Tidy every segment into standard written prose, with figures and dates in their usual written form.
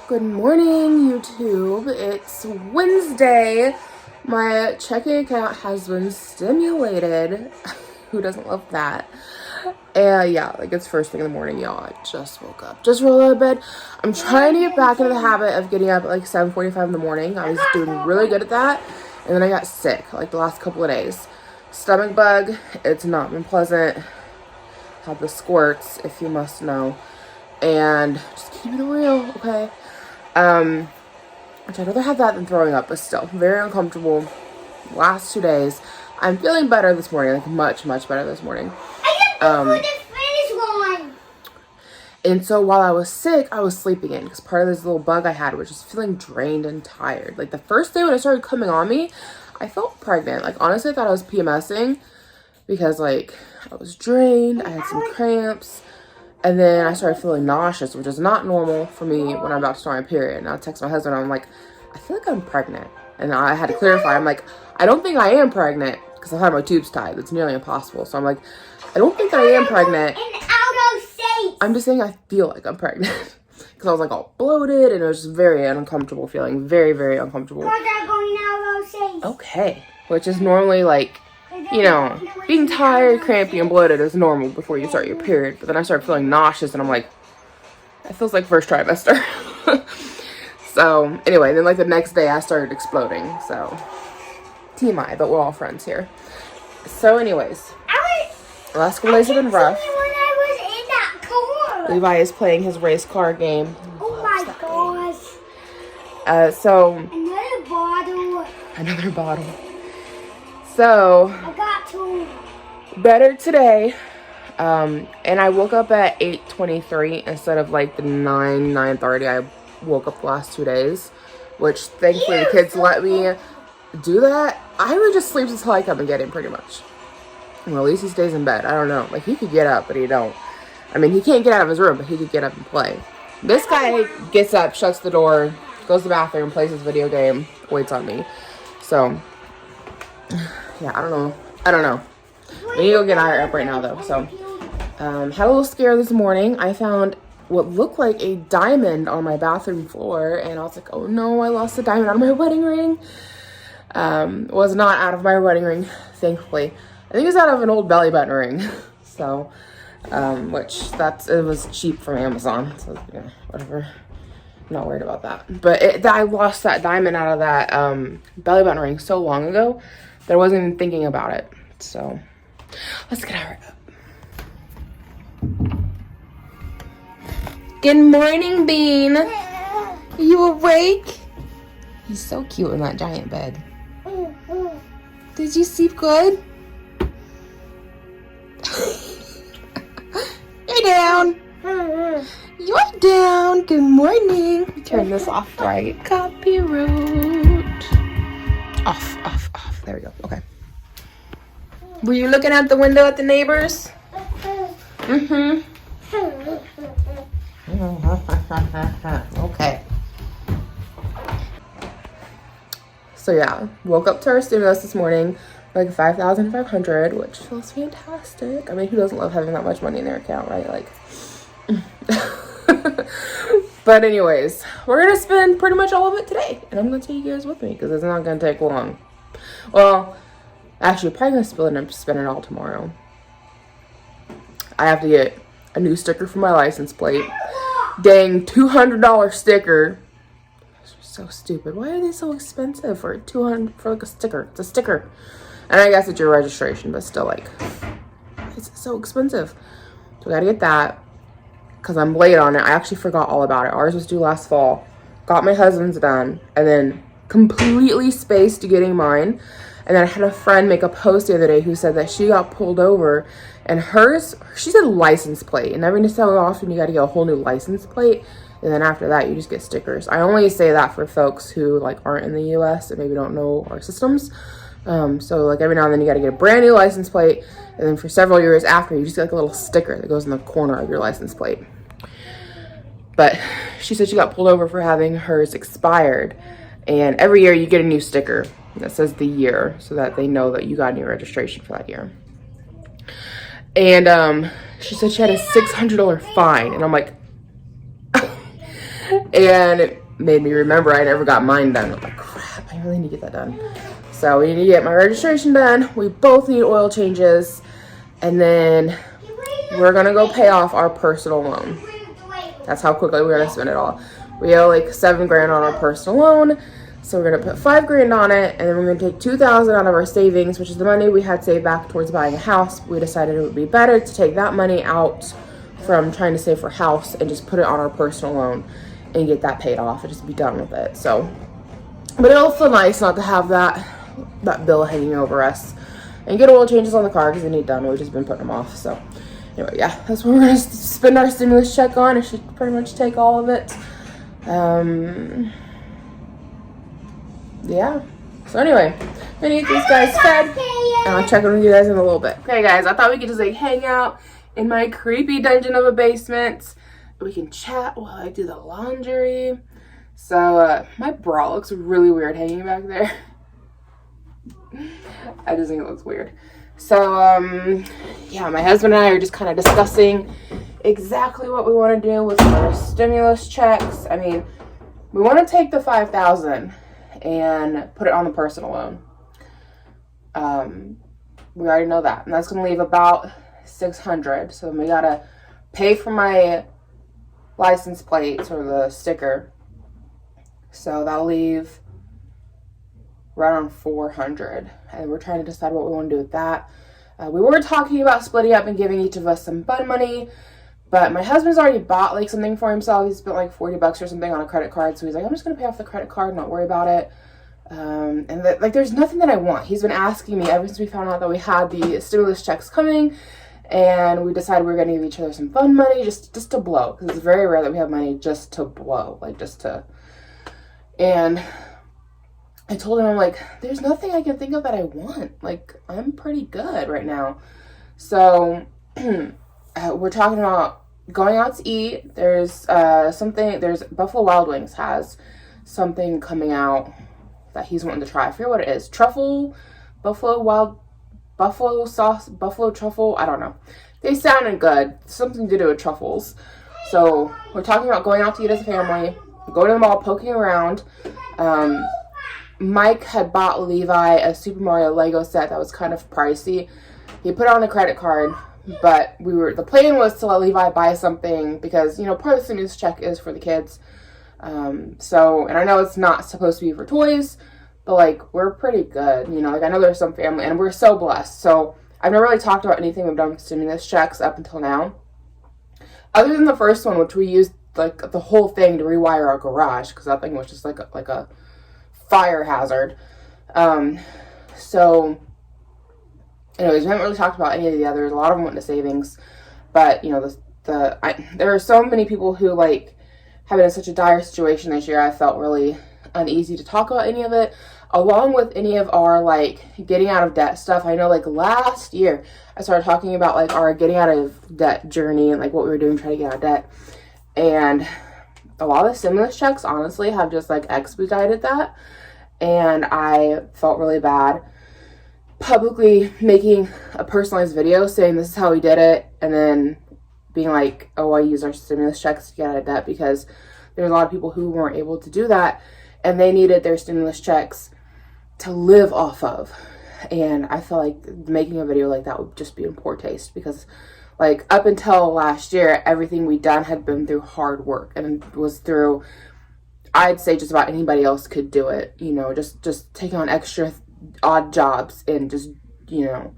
Good morning, YouTube. It's Wednesday. My checking account has been stimulated. Who doesn't love that? And yeah, like it's first thing in the morning, y'all. I just woke up. Just rolled out of bed. I'm trying to get back into the habit of getting up at like 7:45 in the morning. I was doing really good at that. And then I got sick like the last couple of days. Stomach bug. It's not been pleasant. Had the squirts, if you must know. And just keep it real, okay? Which I'd rather have that than throwing up, but still very uncomfortable. Last 2 days, I'm feeling better this morning, like much better this morning. And so while I was sick, I was sleeping in because part of this little bug I had was just feeling drained and tired. Like the first day when it started coming on me, I felt pregnant. Like honestly, I thought I was PMSing because like I was drained, I had some cramps. And then I started feeling nauseous, which is not normal for me when I'm about to start my period. And I text my husband, I'm like, I feel like I'm pregnant. And I had to clarify. I'm like, I don't think I am pregnant because I had my tubes tied. It's nearly impossible. So I'm like, I don't think I am pregnant. I'm just saying I feel like I'm pregnant. Because I was like all bloated and it was just very uncomfortable feeling. Very uncomfortable. Okay. Which is normally like, you know, being tired, crampy, and bloated is normal before you start your period. But then I started feeling nauseous, and I'm like, that feels like first trimester. So, anyway, then like the next day I started exploding. So, TMI, but we're all friends here. So, anyways, the last couple days have been rough. Levi is playing his race car game. Oh my gosh. So, Another bottle. So, I got two. Better today. And I woke up at 8:23 instead of like the 9:30 I woke up the last 2 days, which thankfully the kids let me do that. I would just sleep until I come and get him pretty much. Well, at least he stays in bed. I don't know. Like he could get up, but he don't. I mean, he can't get out of his room, but he could get up and play. This guy gets up, shuts the door, goes to the bathroom, plays his video game, waits on me. So, yeah, I don't know. We need to go get Ira up right now, though. So, had a little scare this morning. I found what looked like a diamond on my bathroom floor, and I was like, oh no, I lost a diamond out of my wedding ring. Was not out of my wedding ring, thankfully. I think it was out of an old belly button ring. So, it was cheap from Amazon. So, yeah, whatever. I'm not worried about that. But I lost that diamond out of that belly button ring so long ago that I wasn't even thinking about it. So, let's get Ira up. Good morning, Bean. Are you awake? He's so cute in that giant bed. Did you sleep good? You're down. You're down. Good morning. Turn this off right. Copyright. Off. There we go. Okay. Were you looking out the window at the neighbors? Mm-hmm. Okay. So yeah, woke up to our stimulus this morning, like 5,500, which feels fantastic. I mean, who doesn't love having that much money in their account, right? Like, but anyways, we're gonna spend pretty much all of it today, and I'm gonna take you guys with me because it's not gonna take long. Well, actually, probably gonna spend it all tomorrow. I have to get a new sticker for my license plate. Dang, $200 sticker. So stupid. Why are they so expensive for $200 for like a sticker? It's a sticker. And I guess it's your registration, but still like it's so expensive. So I gotta get that because I'm late on it. I actually forgot all about it. Ours was due last fall. Got my husband's done and then completely spaced getting mine. And then I had a friend make a post the other day who said that she got pulled over and hers, she said license plate. And every so often you got to get a whole new license plate. And then after that, you just get stickers. I only say that for folks who like aren't in the US and maybe don't know our systems. So like every now and then you got to get a brand new license plate. And then for several years after, you just get like a little sticker that goes in the corner of your license plate. But she said she got pulled over for having hers expired. And every year you get a new sticker that says the year so that they know that you got a new registration for that year. And she said she had a $600 fine. And I'm like, And it made me remember I never got mine done. I'm like, crap, I really need to get that done. So we need to get my registration done. We both need oil changes. And then we're going to go pay off our personal loan. That's how quickly we're going to spend it all. We owe like $7 grand on our personal loan. So we're going to put $5 grand on it. And then we're going to take $2,000 out of our savings, which is the money we had saved back towards buying a house. We decided it would be better to take that money out from trying to save for a house and just put it on our personal loan and get that paid off and just be done with it. So, but it'll feel nice not to have that bill hanging over us, and get oil changes on the car because they need done. We've just been putting them off. So anyway, yeah, that's what we're gonna spend our stimulus check on. It should pretty much take all of it. Yeah. So anyway, I'm gonna get these guys fed, and I'll check in with you guys in a little bit. Okay, guys, I thought we could just like hang out in my creepy dungeon of a basement. We can chat while I do the laundry. So my bra looks really weird hanging back there. I just think it looks weird. So yeah, my husband and I are just kind of discussing exactly what we want to do with our stimulus checks. I mean, we want to take the $5,000 and put it on the personal loan. We already know that, and that's going to leave about $600. So we gotta pay for my license plates or the sticker. So that'll leave right on $400, and we're trying to decide what we want to do with that. We were talking about splitting up and giving each of us some fun money, but my husband's already bought like something for himself. He spent like $40 or something on a credit card, so he's like, I'm just gonna pay off the credit card and not worry about it. And like there's nothing that I want. He's been asking me ever since we found out that we had the stimulus checks coming, and we decided we were gonna give each other some fun money just to blow, because it's very rare that we have money just to blow, like just to. And I told him, I'm like, there's nothing I can think of that I want. Like, I'm pretty good right now. So we're talking about going out to eat. There's Buffalo Wild Wings has something coming out that he's wanting to try. I forget what it is. Buffalo sauce, buffalo truffle. I don't know. They sounded good. Something to do with truffles. So we're talking about going out to eat as a family, going to the mall, poking around. Mike had bought Levi a Super Mario Lego set that was kind of pricey. He put it on a credit card, but the plan was to let Levi buy something because, you know, part of the stimulus check is for the kids. So, and I know it's not supposed to be for toys, but like, we're pretty good, you know, like I know there's some family, and we're so blessed. So I've never really talked about anything we've done with stimulus checks up until now, other than the first one, which we used like the whole thing to rewire our garage, because that thing was just like a fire hazard. So anyways, we haven't really talked about any of the others. A lot of them went to savings, but you know, there are so many people who like have been in such a dire situation this year. I felt really uneasy to talk about any of it, along with any of our like getting out of debt stuff. I know like last year I started talking about like our getting out of debt journey and like what we were doing trying to get out of debt, and a lot of the stimulus checks honestly have just like expedited that. And I felt really bad publicly making a personalized video saying this is how we did it, and then being like, oh, I use our stimulus checks to get out of debt, because there's a lot of people who weren't able to do that, and they needed their stimulus checks to live off of. And I felt like making a video like that would just be in poor taste, because like up until last year, everything we'd done had been through hard work, and it was through, I'd say just about anybody else could do it, you know, just taking on extra odd jobs and just, you know,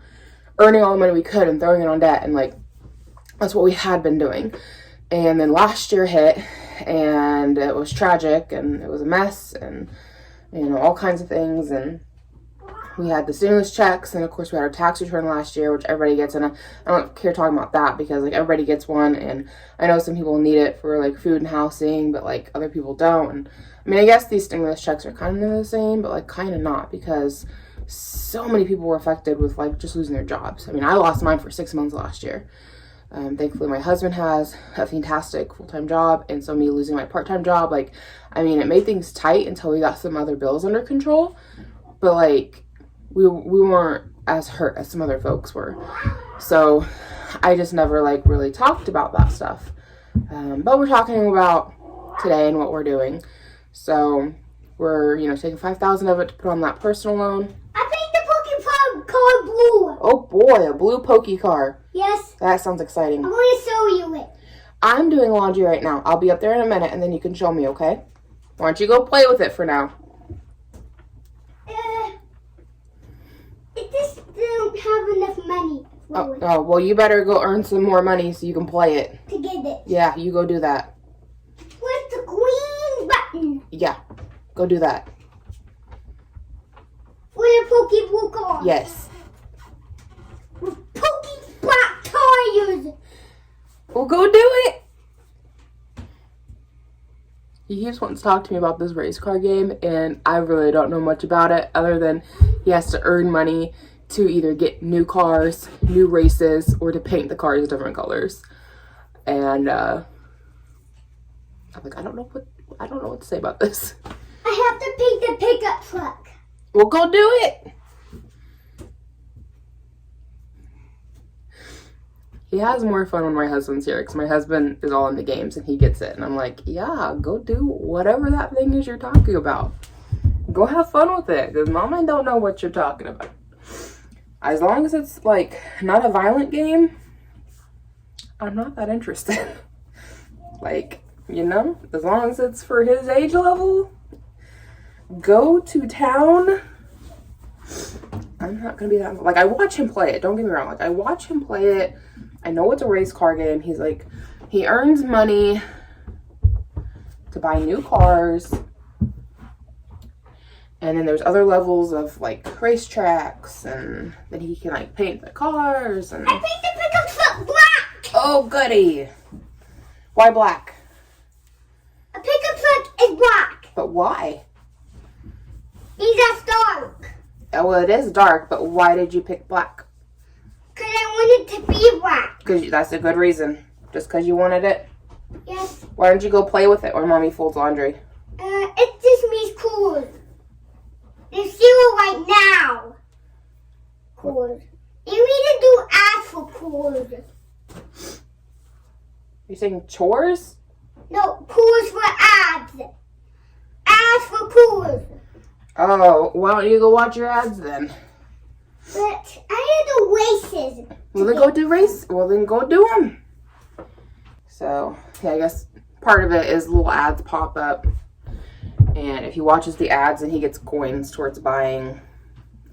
earning all the money we could and throwing it on debt. And like, that's what we had been doing. And then last year hit, and it was tragic, and it was a mess, and, you know, all kinds of things. And we had the stimulus checks, and of course we had our tax return last year, which everybody gets. And I don't care talking about that, because like everybody gets one, and I know some people need it for like food and housing, but like other people don't. And I mean, I guess these stimulus checks are kind of the same, but like kind of not, because so many people were affected with like just losing their jobs. I mean, I lost mine for 6 months last year. Thankfully my husband has a fantastic full-time job, and so me losing my part-time job, like, I mean, it made things tight until we got some other bills under control, but like we weren't as hurt as some other folks were. So I just never like really talked about that stuff. But we're talking about today and what we're doing. So we're, taking 5,000 of it to put on that personal loan. I paint the Pokemon car blue. Oh boy, a blue Poke car. Yes. That sounds exciting. I'm going to show you it. I'm doing laundry right now. I'll be up there in a minute and then you can show me, okay? Why don't you go play with it for now? It just don't have enough money. Oh, well, you better go earn some more money so you can play it. To get it. Yeah, you go do that. Where's the green button? Yeah, go do that. For the Pokeball car. Yes. With Poke black tires. Well, go do it. He just wants to talk to me about this race car game, and I really don't know much about it other than he has to earn money to either get new cars, new races, or to paint the cars different colors. And I'm like, I don't know what to say about this. I have to paint the pickup truck. Well, go do it. He has more fun when my husband's here because my husband is all in the games and he gets it. And I'm like, yeah, go do whatever that thing is you're talking about. Go have fun with it because Mama don't know what you're talking about. As long as it's like not a violent game, I'm not that interested. Like, as long as it's for his age level, go to town. I'm not gonna be that, like, I watch him play it, don't get me wrong, like, I watch him play it. I know it's a race car game. He's like, he earns money to buy new cars. And then there's other levels of like racetracks, and then he can like paint the cars. And I paint the pickup truck black. Oh, goody. Why black? A pickup truck is black. But why? Because that's dark. Oh, well, it is dark, but why did you pick black? Because I want it to be black. Because that's a good reason. Just because you wanted it? Yes. Why don't you go play with it when Mommy folds laundry? It just means cool. There's zero right now. Cool. You need to do ads for cool. You're saying chores? No, cool for ads. Ads for cool. Oh, why don't you go watch your ads then? But I need the races. Well, then go do race. Well, then go do them. So, yeah, I guess part of it is little ads pop up. And if he watches the ads and he gets coins towards buying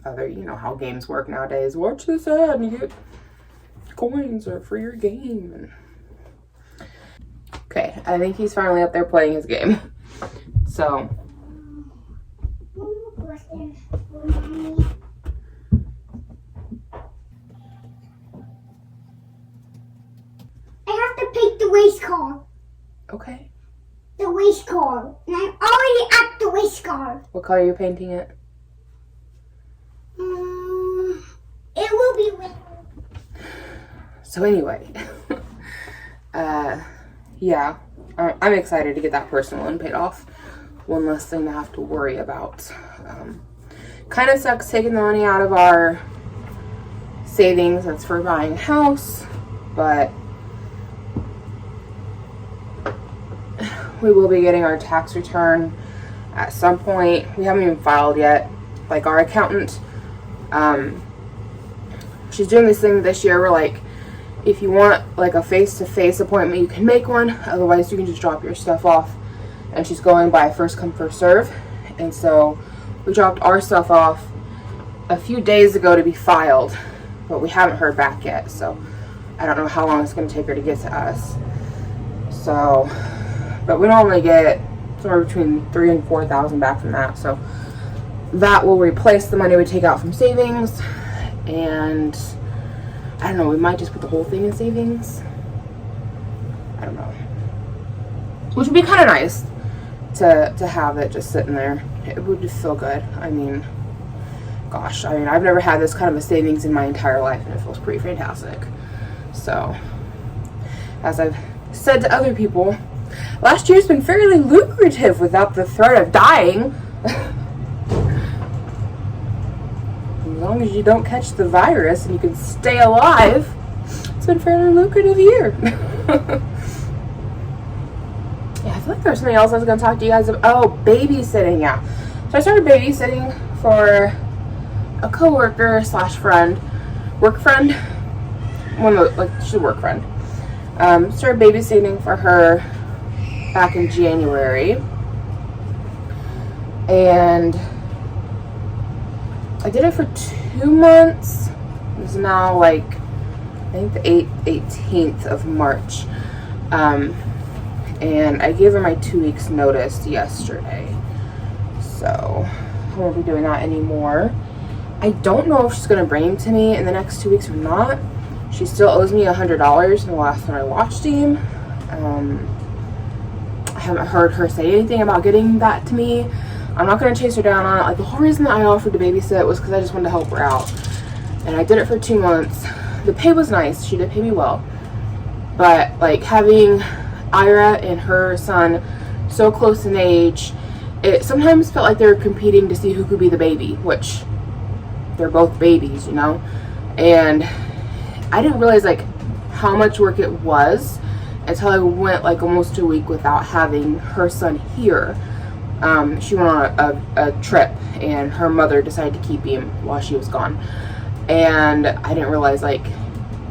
other, how games work nowadays. Watch this ad and you get coins for your game. Okay, I think he's finally up there playing his game. So. One more question for Mommy. I have to pick the race car. Okay. The race car. And I'm already at the race car. What color are you painting it? It will be red. So anyway, yeah, I'm excited to get that personal loan paid off. One less thing to have to worry about. Kind of sucks taking the money out of our savings that's for buying a house, but we will be getting our tax return at some point. We haven't even filed yet. Like, our accountant, she's doing this thing this year where, like, if you want like a face-to-face appointment, you can make one. Otherwise, you can just drop your stuff off. And she's going by first come, first serve. And so we dropped our stuff off a few days ago to be filed, but we haven't heard back yet. So I don't know how long it's going to take her to get to us. So, but we normally get somewhere between $3,000 and $4,000 back from that. So that will replace the money we take out from savings. And I don't know, we might just put the whole thing in savings. I don't know. Which would be kind of nice to have it just sitting there. It would just feel good. I mean, gosh, I've never had this kind of a savings in my entire life, and it feels pretty fantastic. So, as I've said to other people, last year's been fairly lucrative without the threat of dying. As long as you don't catch the virus and you can stay alive, it's been a fairly lucrative year. Yeah, feel like there's something else I was going to talk to you guys about. Oh, babysitting, yeah. So I started babysitting for a coworker / friend, work friend. One of the, like, she's a work friend. Started babysitting for her back in January. And I did it for 2 months. It's now like, I think the 18th of March. And I gave her my 2 weeks notice yesterday. So I won't be doing that anymore. I don't know if she's going to bring him to me in the next 2 weeks or not. She still owes me $100 from the last time I watched him. I haven't heard her say anything about getting that to me. I'm not going to chase her down on it. Like, the whole reason that I offered to babysit was because I just wanted to help her out. And I did it for 2 months. The pay was nice. She did pay me well. But, like, having Ira and her son so close in age, it sometimes felt like they were competing to see who could be the baby, which they're both babies, you know? And I didn't realize, like, how much work it was until I went, like, almost a week without having her son here. She went on a trip, and her mother decided to keep him while she was gone. And I didn't realize, like,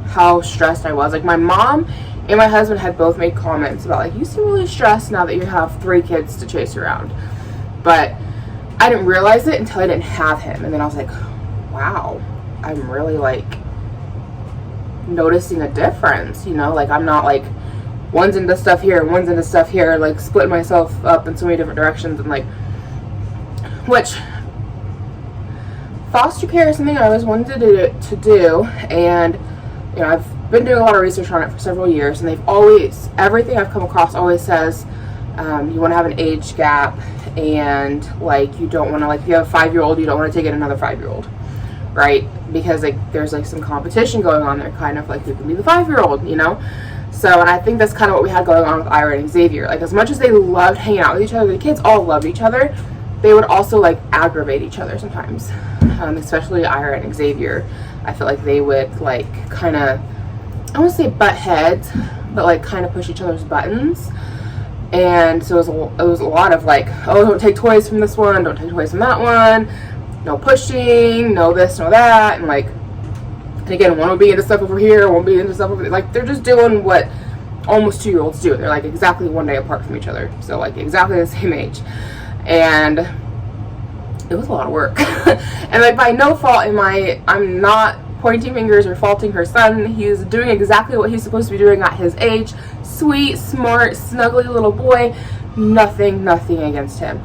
how stressed I was. Like, my mom and my husband had both made comments about, like, you seem really stressed now that you have 3 kids to chase around. But I didn't realize it until I didn't have him. And then I was like, wow, I'm really, like, noticing a difference, you know? Like, I'm not, like, one's into stuff here and one's into stuff here, like, splitting myself up in so many different directions. And, like, which foster care is something I always wanted to do. And, you know, I've been doing a lot of research on it for several years, and they've always, everything I've come across always says you want to have an age gap, and, like, you don't want to, like, if you have a 5-year-old, you don't want to take in another 5-year-old, right? Because, like, there's, like, some competition going on there, kind of like who can be the 5-year-old, you know? So, and I think that's kind of what we had going on with Ira and Xavier. Like, as much as they loved hanging out with each other, the kids all loved each other, they would also, like, aggravate each other sometimes, especially Ira and Xavier. I feel like they would, like, kind of, I won't say butt heads, but, like, kind of push each other's buttons. And so it was a lot of, like, oh, don't take toys from this one, don't take toys from that one, no pushing, no this, no that. And, like, and again, one will be into stuff over here, one will be into stuff over there. Like, they're just doing what almost 2-year-olds do. They're, like, exactly 1 day apart from each other. So, like, exactly the same age. And it was a lot of work. And, like, by no fault I'm not pointing fingers or faulting her son. He's doing exactly what he's supposed to be doing at his age. Sweet, smart, snuggly little boy. Nothing against him.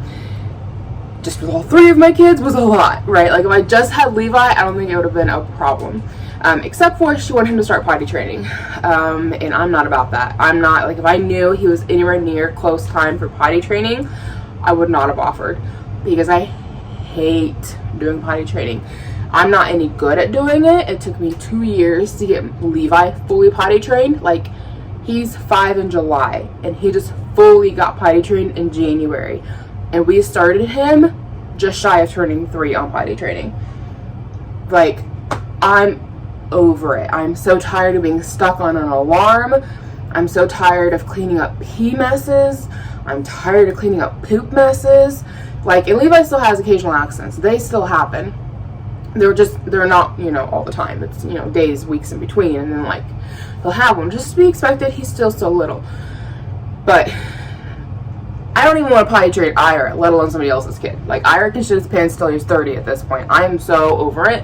Just with all 3 of my kids was a lot, right? Like, if I just had Levi, I don't think it would have been a problem. Except for she wanted him to start potty training. And I'm not about that. I'm not, like, if I knew he was anywhere near close time for potty training, I would not have offered. Because I hate doing potty training. I'm not any good at doing it. It took me 2 years to get Levi fully potty trained. Like, he's 5 in July, and he just fully got potty trained in January. And we started him just shy of turning 3 on potty training. Like, I'm over it. I'm so tired of being stuck on an alarm. I'm so tired of cleaning up pee messes. I'm tired of cleaning up poop messes. Like, and Levi still has occasional accidents. They still happen. They're not, you know, all the time. It's, you know, days, weeks in between. And then, like, he'll have them. Just to be expected. He's still so little. But I don't even want to potty train Ira, let alone somebody else's kid. Like, Ira can shit his pants till he's 30 at this point. I'm so over it.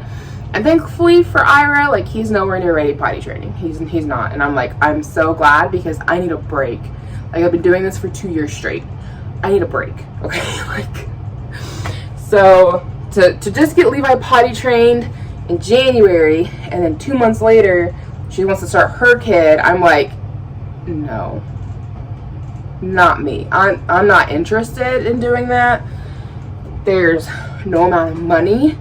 And thankfully for Ira, like, he's nowhere near ready potty training. He's not. And I'm like, I'm so glad, because I need a break. Like, I've been doing this for 2 years straight. I need a break. Okay? Like, so to just get Levi potty trained in January, and then 2 months later she wants to start her kid, I'm like, no, not me. I'm not interested in doing that. There's no amount of money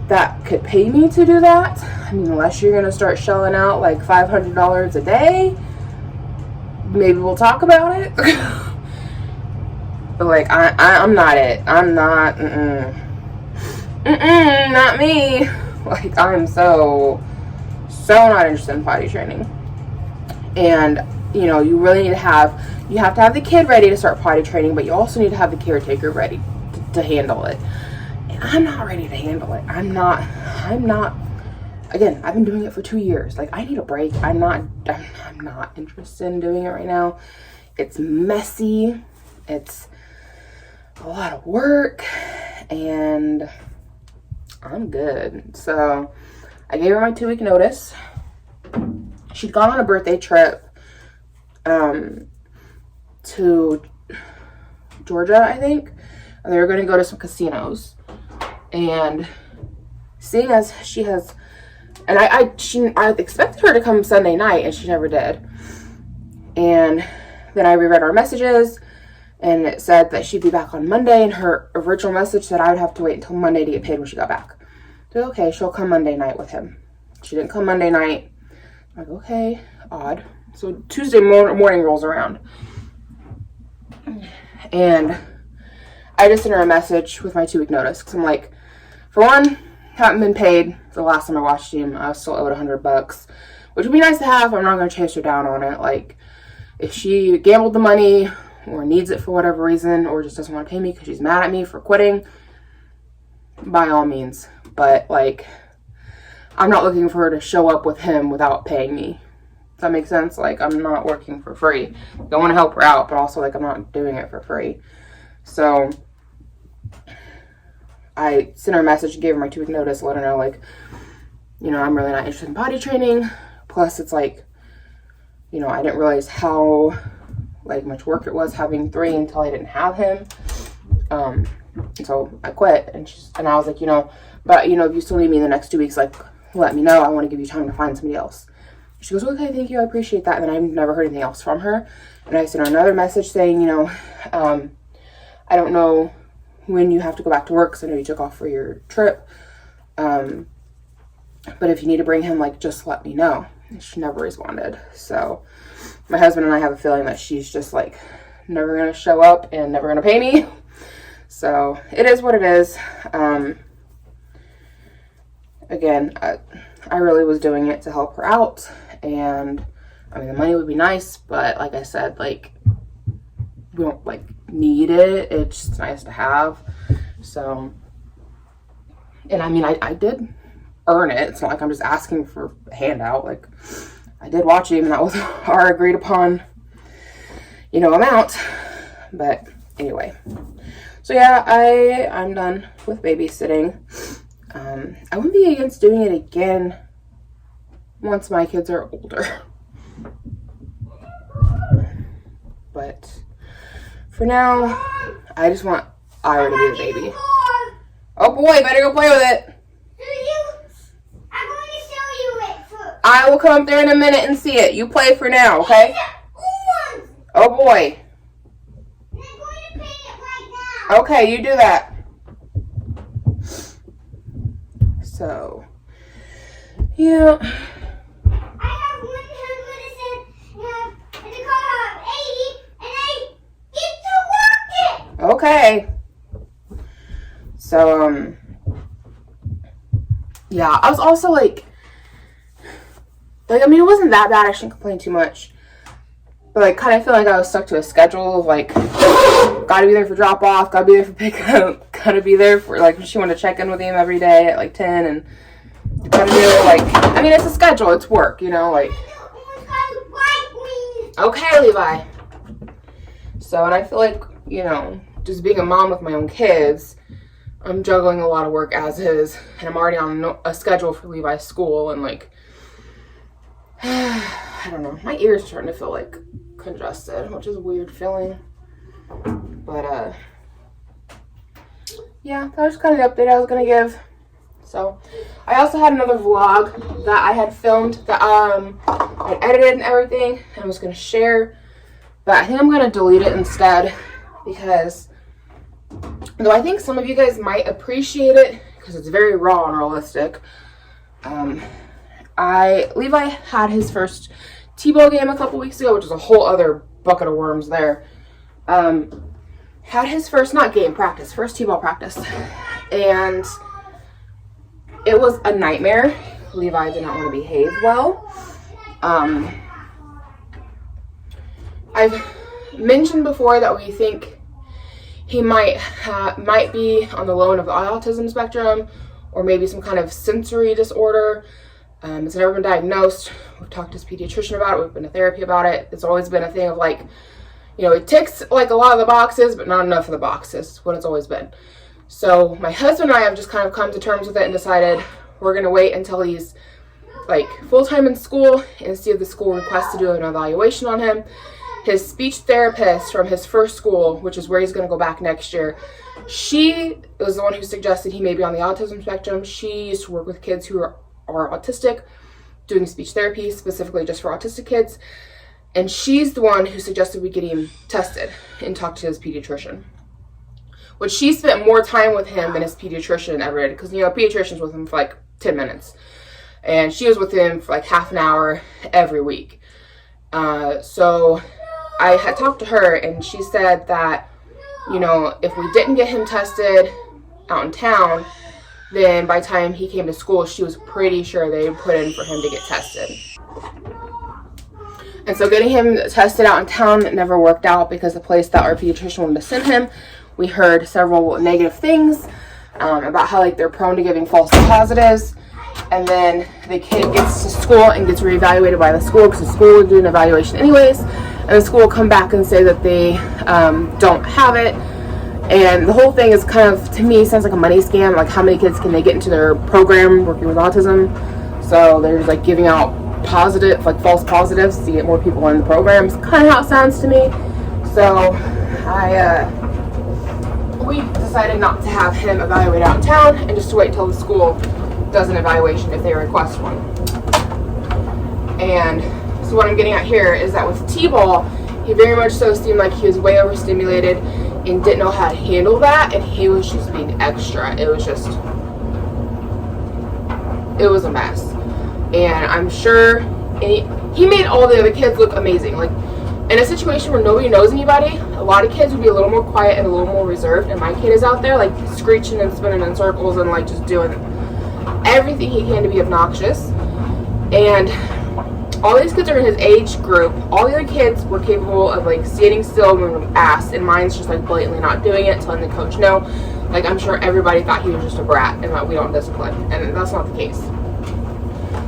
that could pay me to do that. I mean, unless you're gonna start shelling out like $500 a day, maybe we'll talk about it. But, like, I'm not it. I'm not, not me. Like, I'm so not interested in potty training. And you know, you really need to have the kid ready to start potty training, but you also need to have the caretaker ready to handle it. And I'm not ready to handle it. I'm not, again, I've been doing it for 2 years. Like, I need a break. I'm not interested in doing it right now. It's messy. It's a lot of work, and I'm good. So I gave her my 2-week notice. She'd gone on a birthday trip to Georgia, I think, and they were going to go to some casinos. And seeing as she has, and I expected her to come Sunday night, and she never did. And then I reread our messages, and it said that she'd be back on Monday, and her original message said I would have to wait until Monday to get paid when she got back. So, okay, she'll come Monday night with him. She didn't come Monday night. I'm like, okay, odd. So Tuesday morning rolls around, and I just sent her a message with my 2-week notice, because I'm like, for one, haven't been paid. The last time I watched him, I was still owed $100, which would be nice to have. I'm not going to chase her down on it. Like, if she gambled the money or needs it for whatever reason, or just doesn't want to pay me because she's mad at me for quitting, by all means. But, like, I'm not looking for her to show up with him without paying me. Does that make sense? Like, I'm not working for free. I want to help her out, but also, like, I'm not doing it for free. So I sent her a message, gave her my 2-week notice, let her know, like, you know, I'm really not interested in potty training. Plus, it's like, you know, I didn't realize how, like, much work it was having 3 until I didn't have him. So I quit, and I was like, you know, but, you know, if you still need me in the next 2 weeks, like, let me know. I want to give you time to find somebody else. She goes, okay, thank you, I appreciate that. And then I've never heard anything else from her. And I sent her another message saying, you know, I don't know when you have to go back to work, because I know you took off for your trip. But if you need to bring him, like, just let me know. And she never responded. So my husband and I have a feeling that she's just, like, never going to show up and never going to pay me. So it is what it is. Again, I really was doing it to help her out. And, I mean, the money would be nice, but like I said, like, we don't, like, need it. It's just nice to have. So, and I mean, I did earn it. It's not like I'm just asking for a handout. Like, I did watch him, and that was our agreed upon, you know, amount. But anyway, so yeah, I'm done with babysitting. I wouldn't be against doing it again once my kids are older. But for now, I just want Ira to be the baby. Oh boy, better go play with it. I'm going to show you it first. I will come up there in a minute and see it. You play for now, okay? Oh boy. I'm going to paint it right now. Okay, you do that. So, yeah. I have 100 and the car have 80, and I get to work it. Okay. So, yeah, I was also like, I mean, it wasn't that bad. I shouldn't complain too much. But, like, kind of feel like I was stuck to a schedule of, like, gotta be there for drop-off, gotta be there for pickup, gotta be there for, like, when she wanted to check in with him every day at, like, 10, and gotta be there, like, I mean, it's a schedule, it's work, you know, like. Okay, Levi. So, and I feel like, you know, just being a mom with my own kids, I'm juggling a lot of work as is, and I'm already on a schedule for Levi's school, and, like, I don't know, my ears are starting to feel, like, congested, which is a weird feeling. But, yeah, that was kind of the update I was going to give. So, I also had another vlog that I had filmed that, I edited and everything, and I was going to share. But I think I'm going to delete it instead, because, though I think some of you guys might appreciate it, because it's very raw and realistic, Levi had his first T-ball game a couple weeks ago, which is a whole other bucket of worms there. Had his first, not game, practice, first T-ball practice. And it was a nightmare. Levi did not want to behave well. I've mentioned before that we think he might be on the low end of the autism spectrum, or maybe some kind of sensory disorder. It's never been diagnosed. We've talked to his pediatrician about it. We've been to therapy about it. It's always been a thing of like, you know, it ticks like a lot of the boxes, but not enough of the boxes. What it's always been. So my husband and I have just kind of come to terms with it and decided we're going to wait until he's like full-time in school and see if the school requests to do an evaluation on him. His speech therapist from his first school, which is where he's going to go back next year, she was the one who suggested he may be on the autism spectrum. She used to work with kids who are autistic, doing speech therapy specifically just for autistic kids. And she's the one who suggested we get him tested and talk to his pediatrician. Which she spent more time with him than his pediatrician ever did. Because, you know, a pediatrician's with him for like 10 minutes. And she was with him for like half an hour every week. So I had talked to her, and she said that, you know, if we didn't get him tested out in town, then by the time he came to school, she was pretty sure they would put in for him to get tested. And so getting him tested out in town, it never worked out because the place that our pediatrician wanted to send him, we heard several negative things about how like they're prone to giving false positives. And then the kid gets to school and gets reevaluated by the school because the school would do an evaluation anyways. And the school will come back and say that they don't have it. And the whole thing is kind of, to me, sounds like a money scam. Like, how many kids can they get into their program working with autism? So they're just like giving out positive, like false positives to get more people in the program. It's kind of how it sounds to me. So we decided not to have him evaluated out in town and just to wait until the school does an evaluation if they request one. And so what I'm getting at here is that with T-ball, he very much so seemed like he was way overstimulated and didn't know how to handle that, and he was just being extra. It was a mess. And I'm sure he made all the other kids look amazing. Like, in a situation where nobody knows anybody, a lot of kids would be a little more quiet and a little more reserved, and my kid is out there like screeching and spinning in circles and like just doing everything he can to be obnoxious. And all these kids are in his age group. All the other kids were capable of like standing still and asked, and mine's just like blatantly not doing it, telling the coach no. Like, I'm sure everybody thought he was just a brat and that we don't discipline, and that's not the case.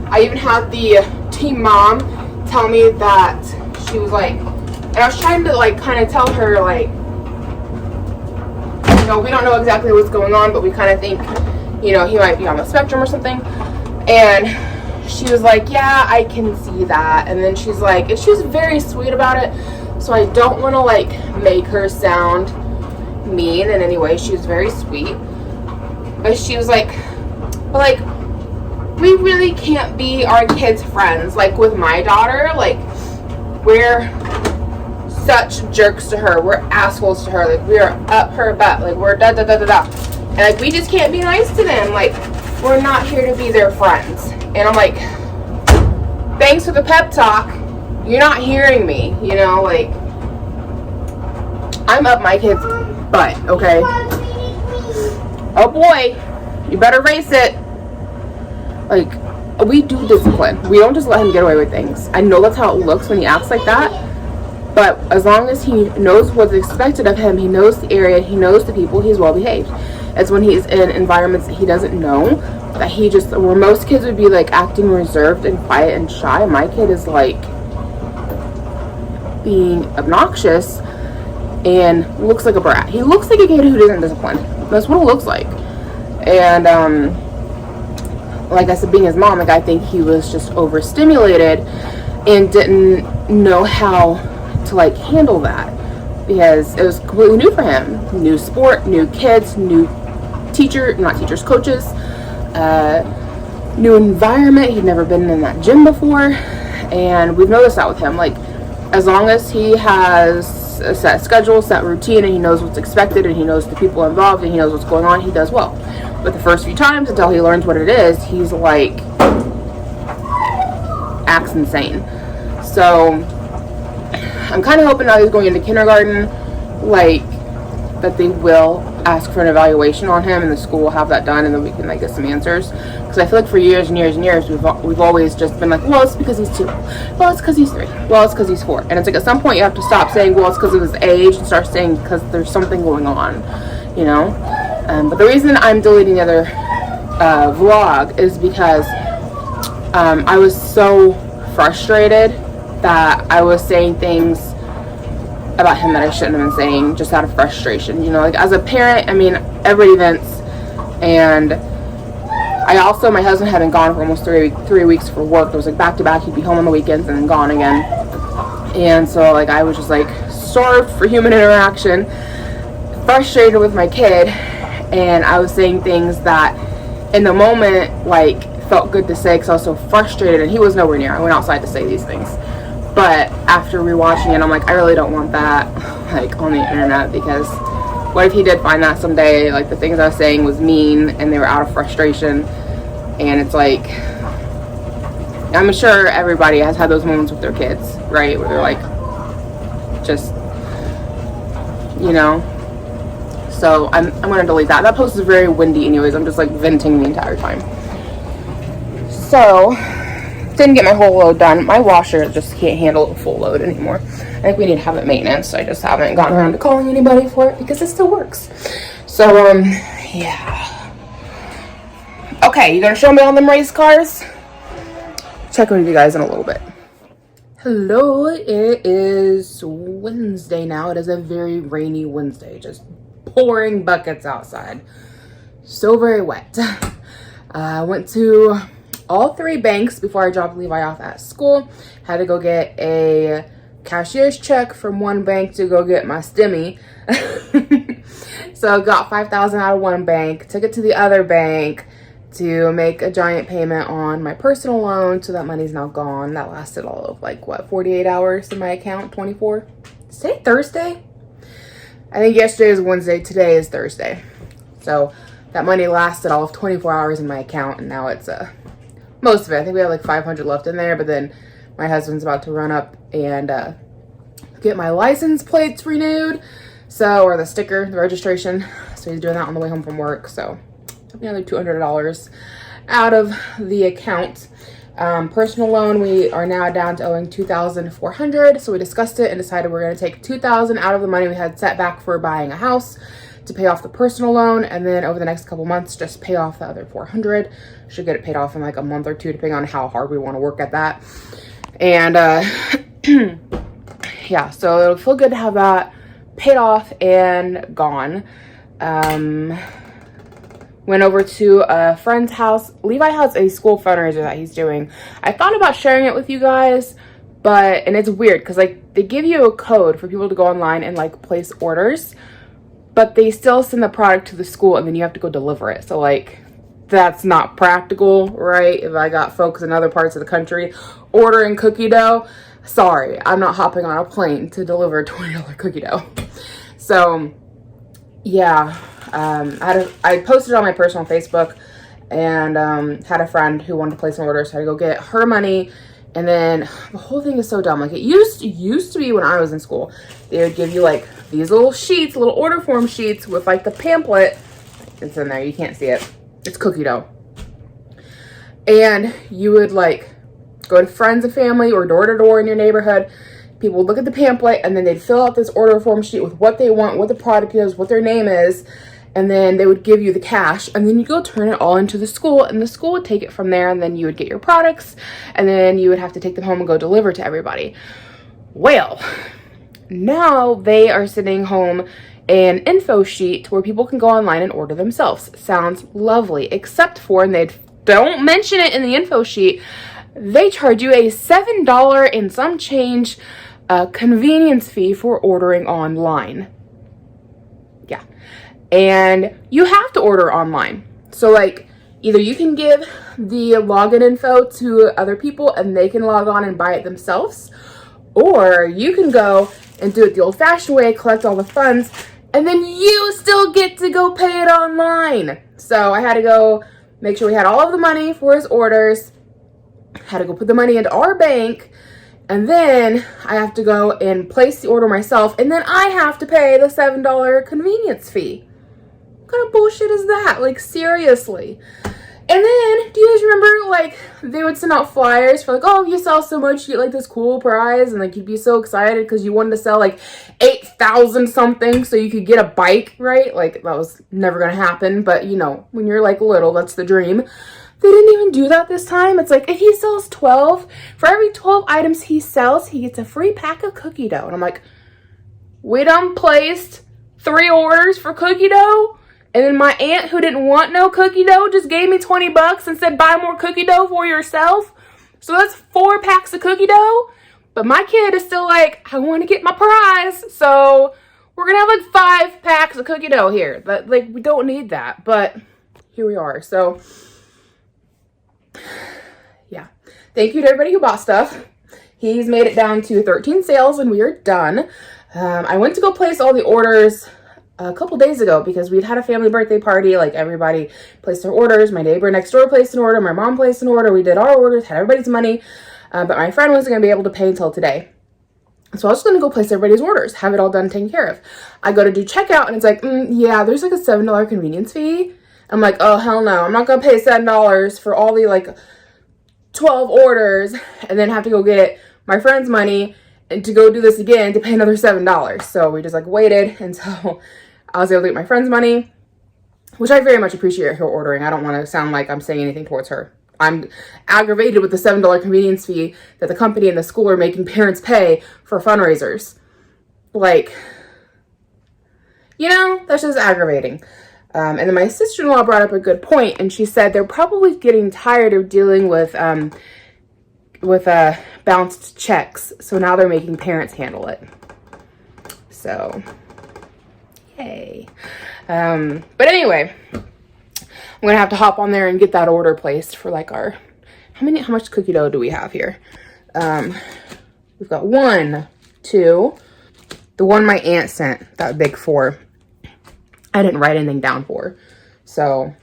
I even had the team mom tell me that she was like, and I was trying to like kind of tell her like, you know, we don't know exactly what's going on, but we kind of think, you know, he might be on the spectrum or something. And she was like, yeah, I can see that. And then she's like, and she was very sweet about it, so I don't want to like make her sound mean in any way. She was very sweet, but she was like, but like, we really can't be our kids' friends. Like with my daughter, like, we're such jerks to her, we're assholes to her, like we are up her butt, like we're da da da da da, and like we just can't be nice to them. Like, we're not here to be their friends. And I'm like, thanks for the pep talk. You're not hearing me, you know, like, I'm up my kid's butt, okay? Oh boy, you better race it. Like, we do discipline. We don't just let him get away with things. I know that's how it looks when he acts like that, but as long as he knows what's expected of him, he knows the area, he knows the people, he's well behaved. It's when he's in environments that he doesn't know, that he just, where most kids would be like acting reserved and quiet and shy, my kid is like being obnoxious and looks like a brat. He looks like a kid who doesn't discipline. That's what it looks like. And like I said, being his mom, like, I think he was just overstimulated and didn't know how to like handle that, because it was completely new for him. New sport, new kids, new coaches, new environment. He'd never been in that gym before, and we've noticed that with him. Like, as long as he has a set schedule, set routine, and he knows what's expected, and he knows the people involved, and he knows what's going on, he does well. But the first few times, until he learns what it is, he's like, acts insane. So I'm kind of hoping now he's going into kindergarten, like, that they will ask for an evaluation on him, and the school will have that done, and then we can like get some answers. Because I feel like for years and years and years we've always just been like, well, it's because he's 2, well, it's because he's 3, well, it's because he's 4, and it's like at some point you have to stop saying, well, it's because of his age, and start saying because there's something going on, you know. But the reason I'm deleting the other vlog is because I was so frustrated that I was saying things about him that I shouldn't have been saying, just out of frustration, you know. Like as a parent, I mean, everybody vents, and my husband had been gone for almost 3 weeks for work. It was like back to back. He'd be home on the weekends and then gone again, and so like I was just like starved for human interaction, frustrated with my kid, and I was saying things that in the moment like felt good to say because I was so frustrated, and he was nowhere near. I went outside to say these things. But after rewatching it, I'm like, I really don't want that, like, on the internet, because what if he did find that someday, like, the things I was saying was mean, and they were out of frustration, and it's like, I'm sure everybody has had those moments with their kids, right, where they're like, just, you know. So I'm going to delete that. That post is very windy anyways. I'm just, like, venting the entire time. So didn't get my whole load done. My washer just can't handle a full load anymore. I think we need to have it maintenance. I just haven't gotten around to calling anybody for it because it still works. So, yeah. Okay, you gonna show me all them race cars? Check with you guys in a little bit. Hello, it is Wednesday now. It is a very rainy Wednesday. Just pouring buckets outside. So very wet. I went to all 3 banks before I dropped Levi off at school. Had to go get a cashier's check from one bank to go get my stemi. So I got $5,000 out of one bank, took it to the other bank to make a giant payment on my personal loan. So that money's now gone. That lasted all of like what, 48 hours in my account, 24. Is today Thursday? I think yesterday was Wednesday, today is Thursday. So that money lasted all of 24 hours in my account, and now it's most of it. I think we have like 500 left in there, but then my husband's about to run up and get my license plates renewed, or the sticker, the registration. So he's doing that on the way home from work. So another $200 out of the account. Personal loan, we are now down to owing $2,400. So we discussed it and decided we're going to take $2,000 out of the money we had set back for buying a house to pay off the personal loan, and then over the next couple months just pay off the other $400. Should get it paid off in like a month or 2, depending on how hard we want to work at that. And yeah, so it'll feel good to have that paid off and gone. Went over to a friend's house. Levi has a school fundraiser that he's doing. I thought about sharing it with you guys, and it's weird because like they give you a code for people to go online and like place orders, but they still send the product to the school and then you have to go deliver it. So like, that's not practical, right? If I got folks in other parts of the country ordering cookie dough, sorry, I'm not hopping on a plane to deliver $20 cookie dough. So yeah, I posted on my personal Facebook, and had a friend who wanted to place an order, so I had to go get her money. And then the whole thing is so dumb. Like it used to be when I was in school, they would give you like these little sheets, little order form sheets with like the pamphlet. It's in there, you can't see it. It's cookie dough. And you would like go to friends and family or door to door in your neighborhood. People would look at the pamphlet and then they'd fill out this order form sheet with what they want, what the product is, what their name is. And then they would give you the cash, and then you go turn it all into the school, and the school would take it from there, and then you would get your products, and then you would have to take them home and go deliver to everybody. Well, now they are sending home an info sheet where people can go online and order themselves. Sounds lovely, except for, and they don't mention it in the info sheet, they charge you a $7 and some change convenience fee for ordering online. Yeah. And you have to order online. So like either you can give the login info to other people and they can log on and buy it themselves, or you can go and do it the old-fashioned way, collect all the funds, and then you still get to go pay it online. So I had to go make sure we had all of the money for his orders, had to go put the money into our bank, and then I have to go and place the order myself, and then I have to pay the $7 convenience fee. What kind of bullshit is that? Like, seriously. And then, do you guys remember, like, they would send out flyers for, like, oh, if you sell so much, you get, like, this cool prize, and, like, you'd be so excited because you wanted to sell, like, 8,000 something so you could get a bike, right? Like, that was never gonna happen, but, you know, when you're, like, little, that's the dream. They didn't even do that this time. It's like, if he sells 12, for every 12 items he sells, he gets a free pack of cookie dough. And I'm like, we done placed 3 orders for cookie dough? And then my aunt, who didn't want no cookie dough, just gave me 20 bucks and said, buy more cookie dough for yourself. So that's 4 packs of cookie dough. But my kid is still like, I want to get my prize. So we're going to have like 5 packs of cookie dough here. But like, we don't need that. But here we are. So yeah. Thank you to everybody who bought stuff. He's made it down to 13 sales and we are done. I went to go place all the orders a couple days ago because we'd had a family birthday party. Like, everybody placed their orders. My neighbor next door placed an order. My mom placed an order. We did our orders, had everybody's money. But my friend wasn't going to be able to pay until today. So I was just going to go place everybody's orders, have it all done, taken care of. I go to do checkout and it's like, yeah, there's like a $7 convenience fee. I'm like, oh, hell no. I'm not going to pay $7 for all the like 12 orders and then have to go get my friend's money and to go do this again to pay another $7. So we just like waited until I was able to get my friend's money, which I very much appreciate her ordering. I don't want to sound like I'm saying anything towards her. I'm aggravated with the $7 convenience fee that the company and the school are making parents pay for fundraisers. Like, you know, that's just aggravating. And then my sister-in-law brought up a good point, and she said they're probably getting tired of dealing with bounced checks. So now they're making parents handle it. So, yay. But anyway, I'm gonna have to hop on there and get that order placed for like our, how much cookie dough do we have here? We've got 1, 2, the one my aunt sent, that big 4. I didn't write anything down for, so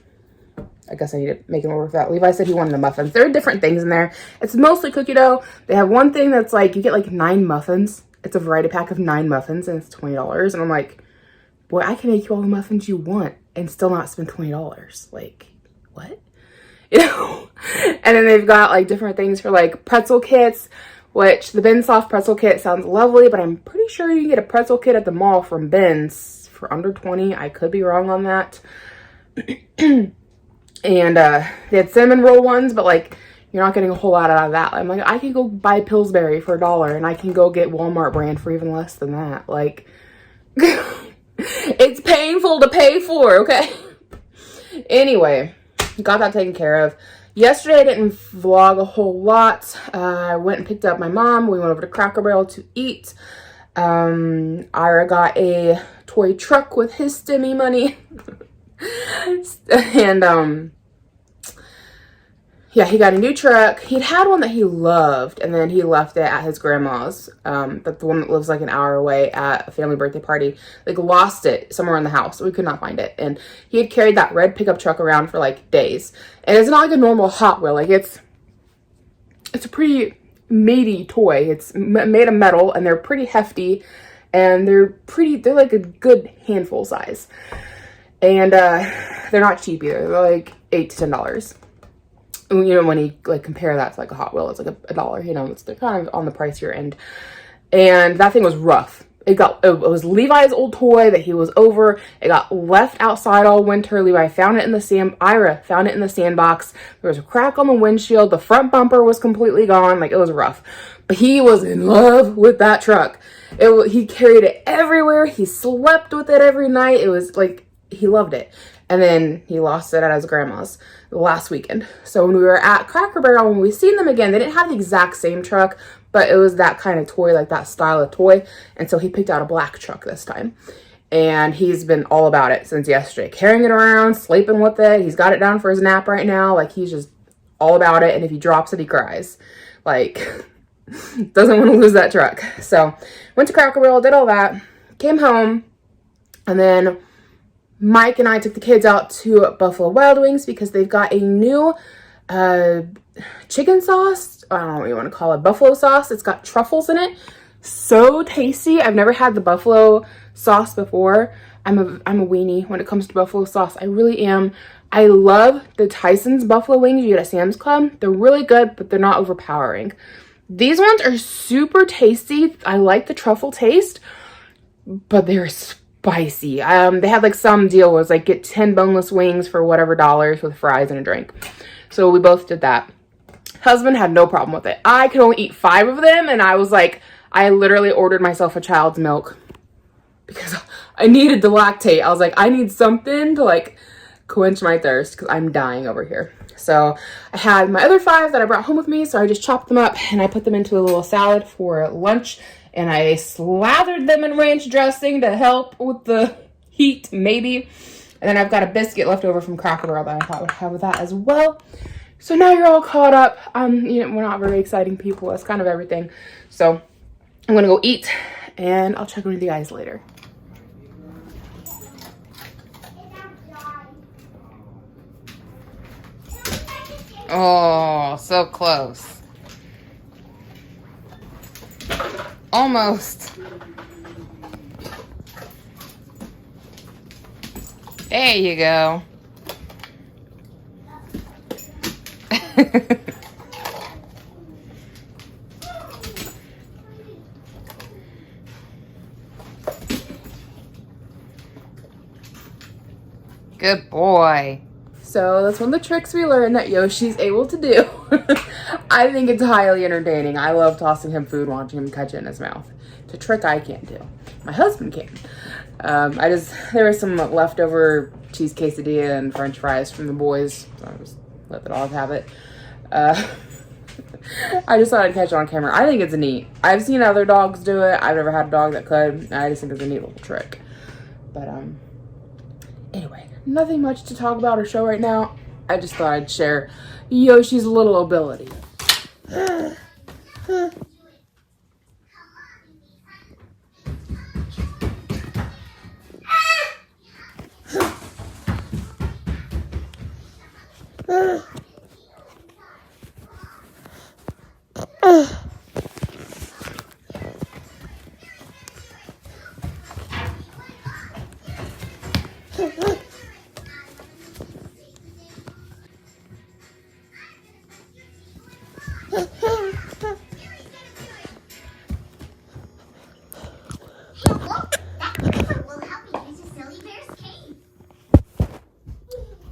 I guess I need to make an order for that. Levi said he wanted the muffins. There are different things in there. It's mostly cookie dough. They have one thing that's like, you get like 9 muffins. It's a variety pack of 9 muffins and it's $20. And I'm like, boy, I can make you all the muffins you want and still not spend $20. Like, what? You know? And then they've got like different things for like pretzel kits, which the Ben Soft pretzel kit sounds lovely, but I'm pretty sure you can get a pretzel kit at the mall from Ben's for under 20. I could be wrong on that. And they had cinnamon roll ones, but like, you're not getting a whole lot out of that. I'm like, I can go buy Pillsbury for $1 and I can go get Walmart brand for even less than that. Like, it's painful to pay for, okay? Anyway, got that taken care of. Yesterday I didn't vlog a whole lot. I went and picked up my mom. We went over to Cracker Barrel to eat. Ira got a toy truck with his stemi money. And yeah, he got a new truck. He'd had one that he loved, and then he left it at his grandma's. But the one that lives like an hour away at a family birthday party, like lost it somewhere in the house. We could not find it. And he had carried that red pickup truck around for like days. And it's not like a normal Hot Wheel. Like it's a pretty meaty toy. It's made of metal, and they're pretty hefty, and they're like a good handful size. And they're not cheap either. They're like $8 to $10. You know, when you like compare that to like a Hot Wheel, it's like a $1, you know, they're kind of on the pricier end. And that thing was rough. It was Levi's old toy that he was over. It got left outside all winter. Levi found it in the Ira found it in the sandbox. There was a crack on the windshield. The front bumper was completely gone. Like, it was rough. But he was in love with that truck. He carried it everywhere. He slept with it every night. It was like, he loved it. And then he lost it at his grandma's last weekend. So when we were at Cracker Barrel, when we seen them again, they didn't have the exact same truck, but it was that kind of toy, like that style of toy. And so he picked out a black truck this time. And he's been all about it since yesterday. Carrying it around, sleeping with it. He's got it down for his nap right now. Like, he's just all about it. And if he drops it, he cries. Like, doesn't want to lose that truck. So went to Cracker Barrel, did all that, came home, and then Mike and I took the kids out to Buffalo Wild Wings because they've got a new chicken sauce. I don't know what you want to call it. Buffalo sauce. It's got truffles in it. So tasty. I've never had the buffalo sauce before. I'm a weenie when it comes to buffalo sauce. I really am. I love the Tyson's buffalo wings you get at Sam's Club. They're really good, but they're not overpowering. These ones are super tasty. I like the truffle taste, but they're spicy. They had like some deal where it was like get 10 boneless wings for whatever dollars with fries and a drink. So we both did that. Husband had no problem with it. I could only eat 5 of them, and I was like, I literally ordered myself a child's milk because I needed to lactate. I was like, I need something to like quench my thirst because I'm dying over here. So I had my other 5 that I brought home with me, so I just chopped them up and I put them into a little salad for lunch, and I slathered them in ranch dressing to help with the heat, maybe. And then I've got a biscuit left over from Cracker Barrel that I thought would have with that as well. So now you're all caught up. You know, we're not very exciting people. That's kind of everything. So I'm gonna go eat, and I'll check in with you guys later. Oh, so close. Almost. There you go. Good boy. So that's one of the tricks we learned that Yoshi's able to do. I think it's highly entertaining. I love tossing him food, watching him catch it in his mouth. It's a trick I can't do. My husband can. There was some leftover cheese quesadilla and french fries from the boys. So I just let the dog have it. I just thought I'd catch it on camera. I think it's neat. I've seen other dogs do it. I've never had a dog that could. I just think it's a neat little trick. But anyway, nothing much to talk about or show right now. I just thought I'd share Yoshi's little ability.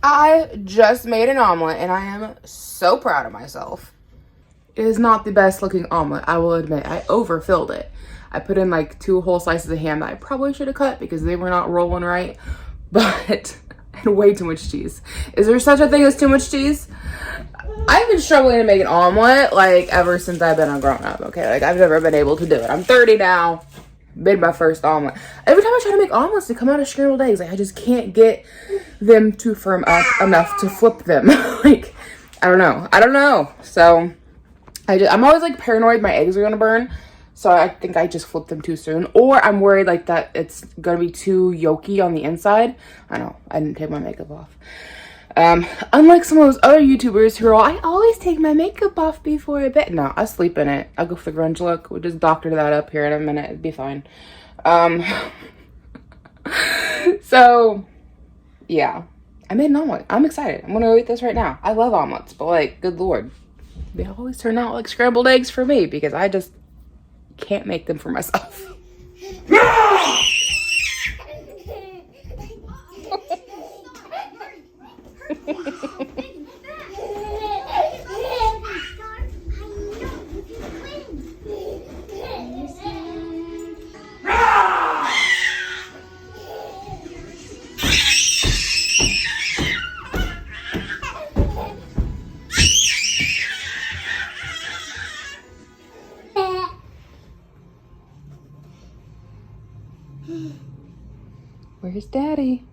I just made an omelet and I am so proud of myself. It is not the best looking omelet, I will admit. I overfilled it. I put in like 2 whole slices of ham that I probably should have cut because they were not rolling right, but I had way too much cheese. Is there such a thing as too much cheese? I've been struggling to make an omelet like ever since I've been a grown up, okay? Like I've never been able to do it. I'm 30 now. Made my first omelet. Every time I try to make omelets, they come out of scrambled eggs. Like I just can't get them to firm up enough to flip them. Like I don't know. So I'm always like paranoid my eggs are gonna burn. So I think I just flipped them too soon. Or I'm worried like that it's gonna be too yolky on the inside. I know, I didn't take my makeup off. Unlike some of those other YouTubers who are all, I always take my makeup off before I bed. No, I sleep in it. I'll go for the grunge look. We'll just doctor that up here in a minute. It'd be fine. So yeah, I made an omelet. I'm excited. I'm gonna go eat this right now. I love omelets, but like, good Lord, they always turn out like scrambled eggs for me because I just can't make them for myself. Where's Daddy?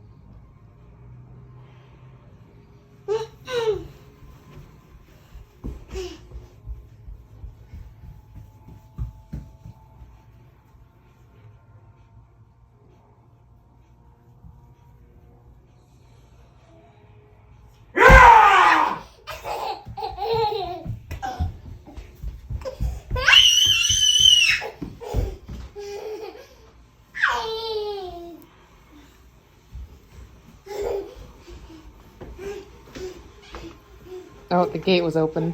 Oh, the gate was open.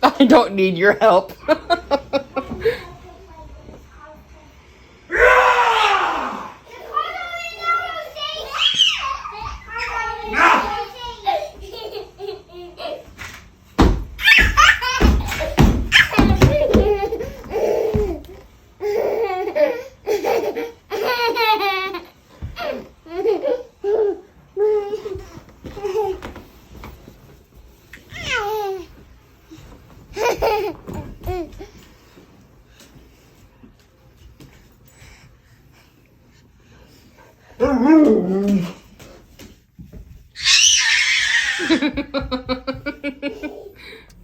I don't need your help.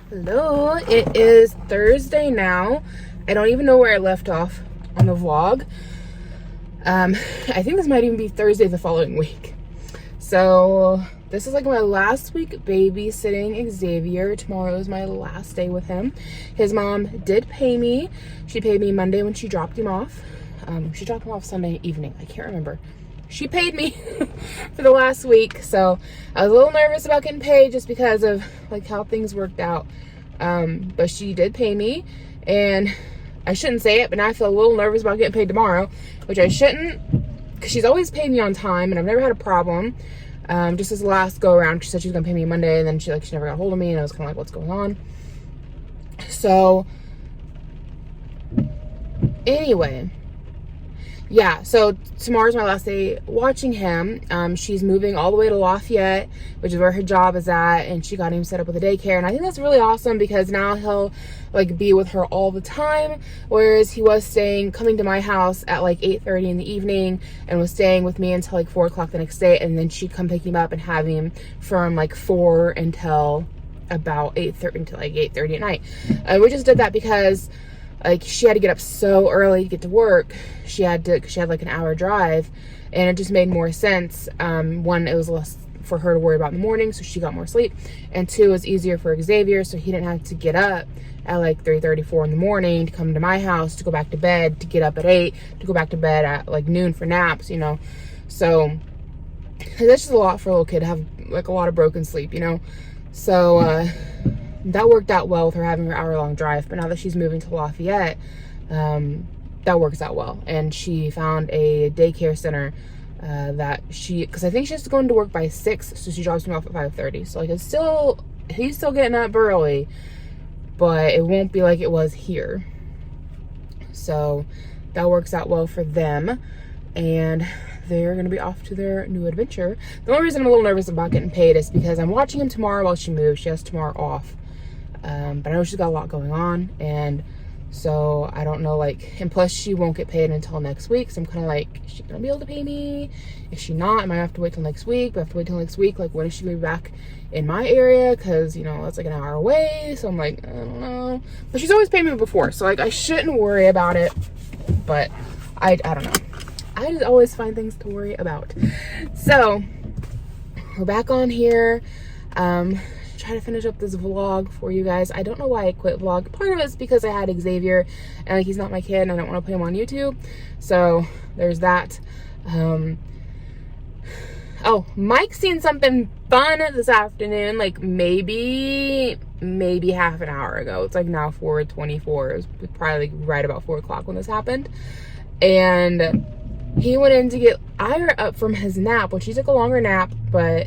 Hello, it is Thursday now. I don't even know where I left off on the vlog. I think this might even be Thursday the following week. So this is like my last week babysitting Xavier. Tomorrow is my last day with him. His mom did pay me. She paid me Monday when she dropped him off. She dropped him off Sunday evening. I can't remember. She paid me for the last week. So I was a little nervous about getting paid just because of like how things worked out. But she did pay me, and I shouldn't say it, but now I feel a little nervous about getting paid tomorrow, which I shouldn't, because she's always paid me on time and I've never had a problem. Just this last go around, she said she was gonna pay me Monday, and then she never got a hold of me, and I was kind of like, what's going on? So anyway, yeah, so tomorrow's my last day watching him. She's moving all the way to Lafayette, which is where her job is at, and she got him set up with a daycare, and I think that's really awesome because now he'll like be with her all the time, whereas he was coming to my house at like 8:30 in the evening and was staying with me until like 4 o'clock the next day, and then she'd come pick him up and have him from like 4 until about 8:30 until like 8:30 at night. We just did that because like she had to get up so early to get to work. She had like an hour drive, and it just made more sense. One, it was less for her to worry about in the morning, so she got more sleep, and two, it was easier for Xavier, so he didn't have to get up at like 3:30, 4 in the morning to come to my house, to go back to bed, to get up at 8, to go back to bed at like noon for naps, you know. So that's just a lot for a little kid to have like a lot of broken sleep, you know. So that worked out well with her having her hour-long drive. But now that she's moving to Lafayette, that works out well. And she found a daycare center because I think she has to go into work by 6, so she drops him off at 5:30. So like he's still getting up early, but it won't be like it was here. So that works out well for them, and they're gonna be off to their new adventure. The only reason I'm a little nervous about getting paid is because I'm watching him tomorrow while she moves. She has tomorrow off. But I know she's got a lot going on, and so I don't know, like, and plus she won't get paid until next week, so I'm kind of like, is she gonna be able to pay me? Is she not? I might have to wait till next week. But I have to wait till next week, like, when is she gonna be back in my area? Because, you know, that's like an hour away, so I'm like, I don't know. But she's always paid me before, so like I shouldn't worry about it, but I don't know. I just always find things to worry about. So we're back on here. Try to finish up this vlog for you guys. I don't know why I quit vlog. Part of it's because I had Xavier, and like he's not my kid, and I don't want to put him on YouTube. So there's that. Oh, Mike's seen something fun this afternoon, like maybe half an hour ago. It's like now 4:24. It was probably like right about 4 o'clock when this happened. And he went in to get Ira up from his nap, which he took a longer nap, but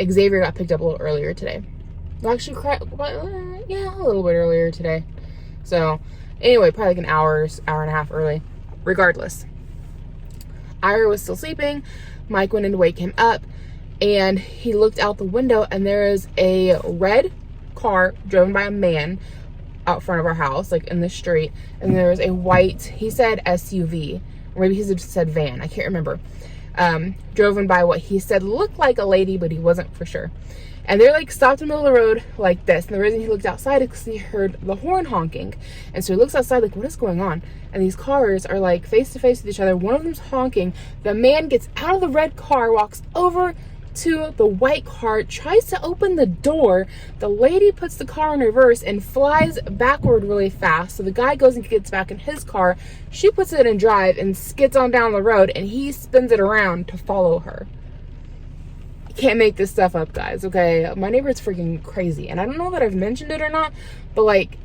Xavier got picked up a little earlier today. Well, actually, yeah, a little bit earlier today. So anyway, probably like an hour and a half early. Regardless, Ira was still sleeping. Mike went in to wake him up, and he looked out the window, and there is a red car driven by a man out front of our house, like in the street, and there was a white, he said SUV, or maybe he said van, I can't remember, driven by what he said looked like a lady, but he wasn't for sure. And they're like stopped in the middle of the road like this, and the reason he looked outside is because he heard the horn honking. And so he looks outside like, what is going on? And these cars are like face to face with each other. One of them's honking. The man gets out of the red car, walks over to the white car, tries to open the door. The lady puts the car in reverse and flies backward really fast. So the guy goes and gets back in his car. She puts it in drive and skids on down the road, and he spins it around to follow her. can't make this stuff up, guys, okay? My neighbor's freaking crazy. And I don't know that I've mentioned it or not, but like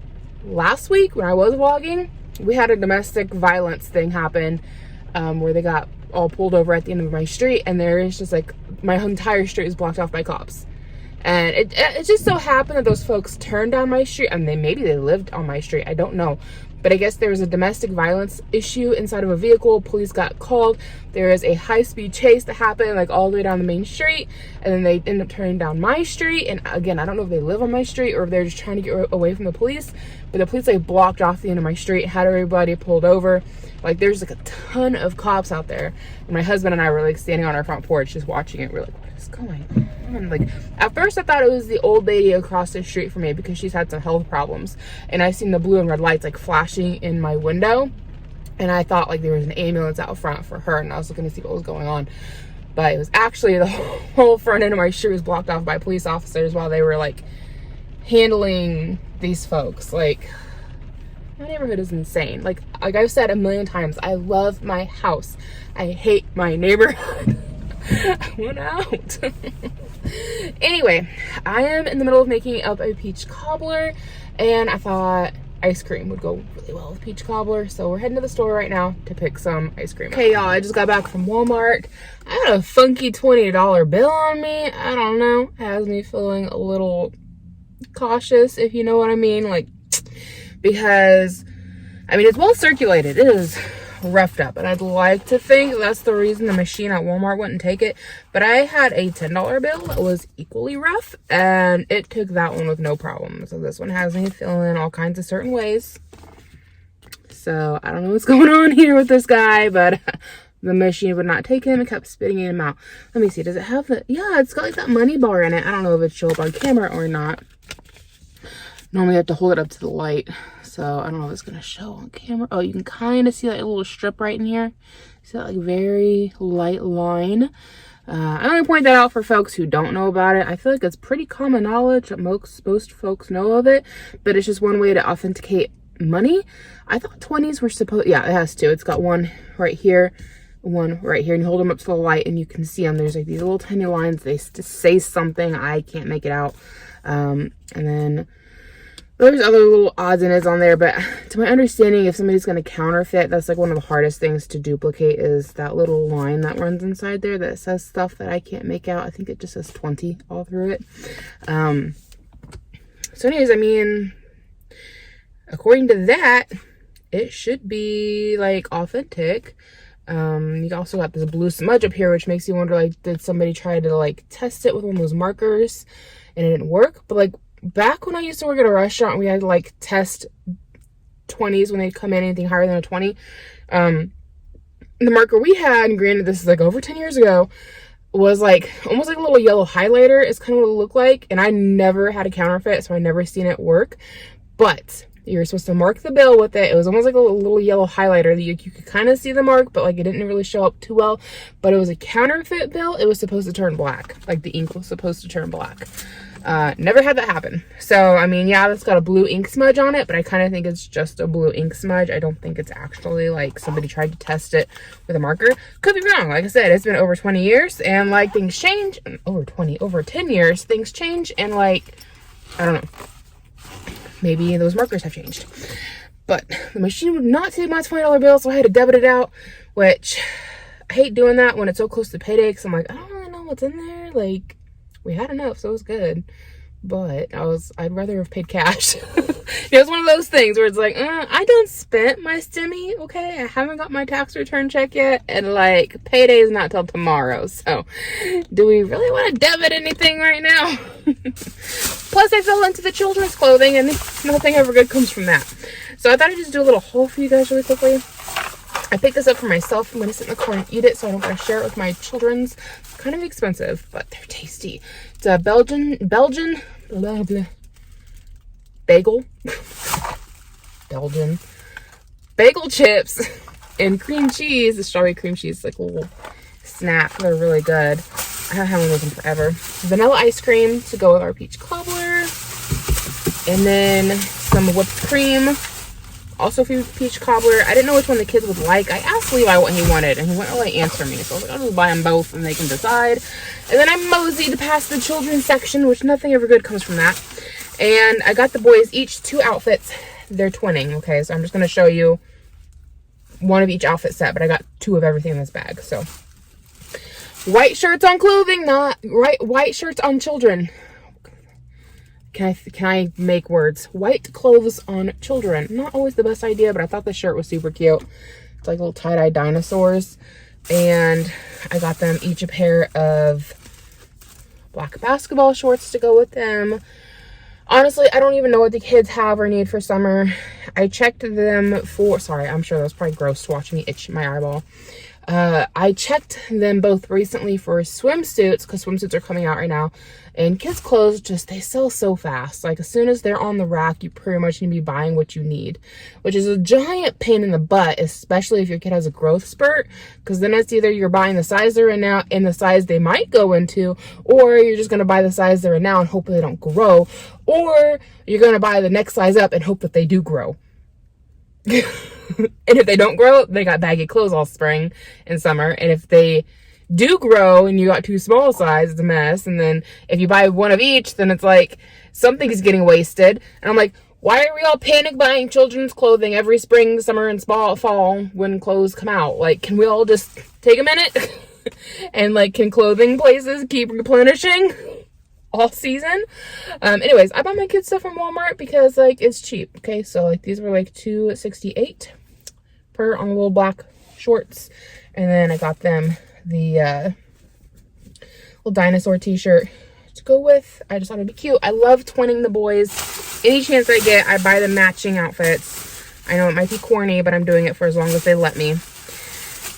last week when I was vlogging, we had a domestic violence thing happen where they got all pulled over at the end of my street, and there is just like my entire street is blocked off by cops. And it just so happened that those folks turned down my street, and maybe they lived on my street, I don't know. But I guess there was a domestic violence issue inside of a vehicle. Police got called. There is a high-speed chase that happened like all the way down the main street, and then they ended up turning down my street. And again, I don't know if they live on my street or if they're just trying to get away from the police, but the police like blocked off the end of my street, had everybody pulled over. Like there's like a ton of cops out there, and my husband and I were like standing on our front porch just watching it. We're like, what is going on? Like at first I thought it was the old lady across the street from me because she's had some health problems, and I seen the blue and red lights like flashing in my window, and I thought like there was an ambulance out front for her, and I was looking to see what was going on. But it was actually the whole front end of my street was blocked off by police officers while they were like handling these folks. Like my neighborhood is insane. Like I've said a million times, I love my house, I hate my neighborhood. I want out. Anyway, I am in the middle of making up a peach cobbler, and I thought ice cream would go really well with peach cobbler, so we're heading to the store right now to pick some ice cream. Okay, y'all, I just got back from Walmart. I had a funky $20 bill on me. I don't know, it has me feeling a little cautious, if you know what I mean. Like, because I mean, it's well circulated, it is roughed up, and I'd like to think that's the reason the machine at Walmart wouldn't take it. But I had a $10 bill that was equally rough, and it took that one with no problem. So this one has me feeling all kinds of certain ways. So I don't know what's going on here with this guy, but the machine would not take him. It kept spitting him out. Let me see, does it have the, yeah, it's got like that money bar in it. I don't know if it shows up on camera or not. Normally I have to hold it up to the light, so I don't know if it's gonna show on camera. Oh, you can kind of see that little strip right in here. See that like very light line. I only point that out for folks who don't know about it. I feel like it's pretty common knowledge that most folks know of it, but it's just one way to authenticate money. I thought 20s were supposed, yeah, it has two. It's got one right here, one right here, and you hold them up to the light and you can see them. There's like these little tiny lines. They say something. I can't make it out. And then there's other little odds and ends on there, but to my understanding, if somebody's going to counterfeit, that's like one of the hardest things to duplicate is that little line that runs inside there that says stuff that I can't make out. I think it just says 20 all through it. So anyways, I mean, according to that, it should be like authentic. You also got this blue smudge up here, which makes you wonder, like, did somebody try to like test it with one of those markers and it didn't work? But like, back when I used to work at a restaurant, we had to like test 20s when they'd come in, anything higher than a 20. The marker we had, and granted this is like over 10 years ago, was like almost like a little yellow highlighter is kind of what it looked like. And I never had a counterfeit, so I never seen it work. But you're supposed to mark the bill with it. It was almost like a little yellow highlighter that you could kind of see the mark, but like it didn't really show up too well. But it was a counterfeit bill. It was supposed to turn black. Like the ink was supposed to turn black. Never had that happen. So, I mean, yeah, it's got a blue ink smudge on it, but I kind of think it's just a blue ink smudge. I don't think it's actually like somebody tried to test it with a marker. Could be wrong. Like I said, it's been over 20 years and like things change. Over 10 years, things change, and like, I don't know. Maybe those markers have changed. But the machine would not take my $20 bill, so I had to debit it out, which I hate doing that when it's so close to payday, because I'm like, I don't really know what's in there. Like, we had enough, so it was good. But I'd rather have paid cash. It was one of those things where it's like, I done spent my stemi, okay? I haven't got my tax return check yet, and like payday is not till tomorrow. So do we really want to debit anything right now? Plus I fell into the children's clothing and nothing ever good comes from that. So I thought I'd just do a little haul for you guys really quickly. I picked this up for myself. I'm going to sit in the car and eat it, so I don't want to share it with my children's. It's kind of expensive, but they're tasty. It's a Belgian blah, blah, bagel. Belgian bagel chips and cream cheese. The strawberry cream cheese, like a little snack. They're really good. I haven't had one of those in forever. Vanilla ice cream to go with our peach cobbler. And then some whipped cream. Also for peach cobbler. I didn't know which one the kids would like. I asked Levi what he wanted, and he wouldn't really answer me. So I was like, I'll just buy them both, and they can decide. And then I moseyed past the children's section, which nothing ever good comes from that. And I got the boys each 2 outfits. They're twinning, okay? So I'm just going to show you one of each outfit set, but I got 2 of everything in this bag. So white shirts on clothing, not white shirts on children. Can I make words? White clothes on children. Not always the best idea, but I thought the shirt was super cute. It's like little tie-dye dinosaurs. And I got them each a pair of black basketball shorts to go with them. Honestly, I don't even know what the kids have or need for summer. I checked them for... Sorry, I'm sure that was probably gross to watch me itch my eyeball. I checked them both recently for swimsuits, because swimsuits are coming out right now. And kids' clothes, they sell so fast. Like, as soon as they're on the rack, you pretty much need to be buying what you need. Which is a giant pain in the butt, especially if your kid has a growth spurt. Because then it's either you're buying the size they're in now and the size they might go into, or you're just going to buy the size they're in now and hope they don't grow. Or you're going to buy the next size up and hope that they do grow. And if they don't grow, they got baggy clothes all spring and summer. And if they do grow and you got too small size, it's a mess. And then if you buy one of each, then it's like something's getting wasted. And I'm like, why are we all panic buying children's clothing every spring, summer, and fall when clothes come out? Like, can we all just take a minute? And like, can clothing places keep replenishing all season? Anyways, I bought my kids stuff from Walmart because like it's cheap. Okay, so like these were like $2.68 per on the little black shorts, and then I got them the little dinosaur t-shirt to go with. I just thought it'd be cute. I love twinning the boys. Any chance I get, I buy them matching outfits. I know it might be corny, but I'm doing it for as long as they let me. And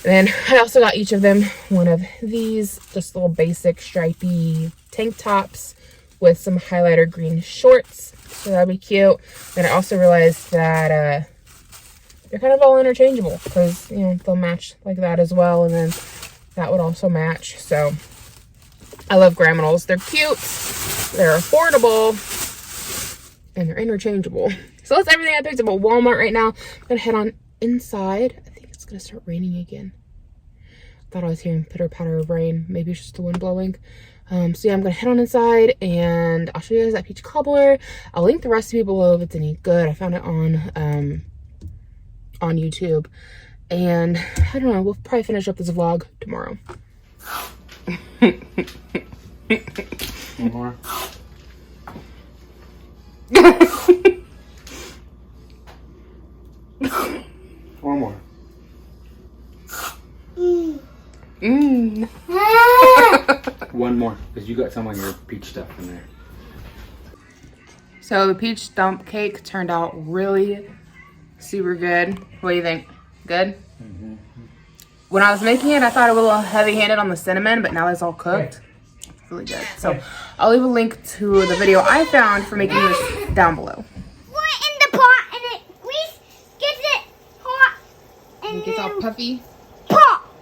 then I also got each of them one of these just little basic stripy tank tops with some highlighter green shorts. So that'd be cute. Then I also realized that they're kind of all interchangeable because, you know, they'll match like that as well. And then that would also match. So I love Graminals. They're cute, they're affordable, and they're interchangeable. So that's everything I picked up at Walmart right now. I'm gonna head on inside. I think it's gonna start raining again. Thought I was hearing pitter patter of rain. Maybe it's just the wind blowing. So yeah, I'm gonna head on inside and I'll show you guys that peach cobbler. I'll link the recipe below if it's any good. I found it on YouTube. And I don't know, we'll probably finish up this vlog tomorrow. One more. One more. One more, because you got some on your peach stuff in there. So the peach stump cake turned out really super good. What do you think? Good? Mm-hmm. When I was making it, I thought it was a little heavy-handed on the cinnamon, but now it's all cooked. It's really good. So I'll leave a link to the video I found for making this down below. Put it in the pot and it gets it hot. And It gets all puffy. pop.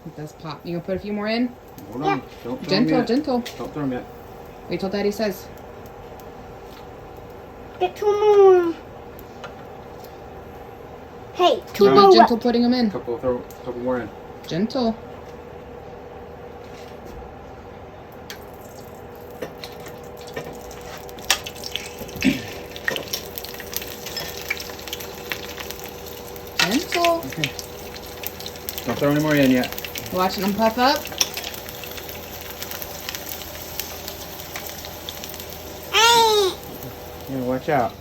It does pop. You gonna put a few more in? Hold on. Don't throw them Gentle, yet. gentle. Don't throw them yet. Wait till Daddy says. Get 2 more. Hey, 2 Be more. gentle putting them in. Couple more in. Gentle. Gentle. Okay. Don't throw any more in yet. Watching them puff up. Yeah, watch out.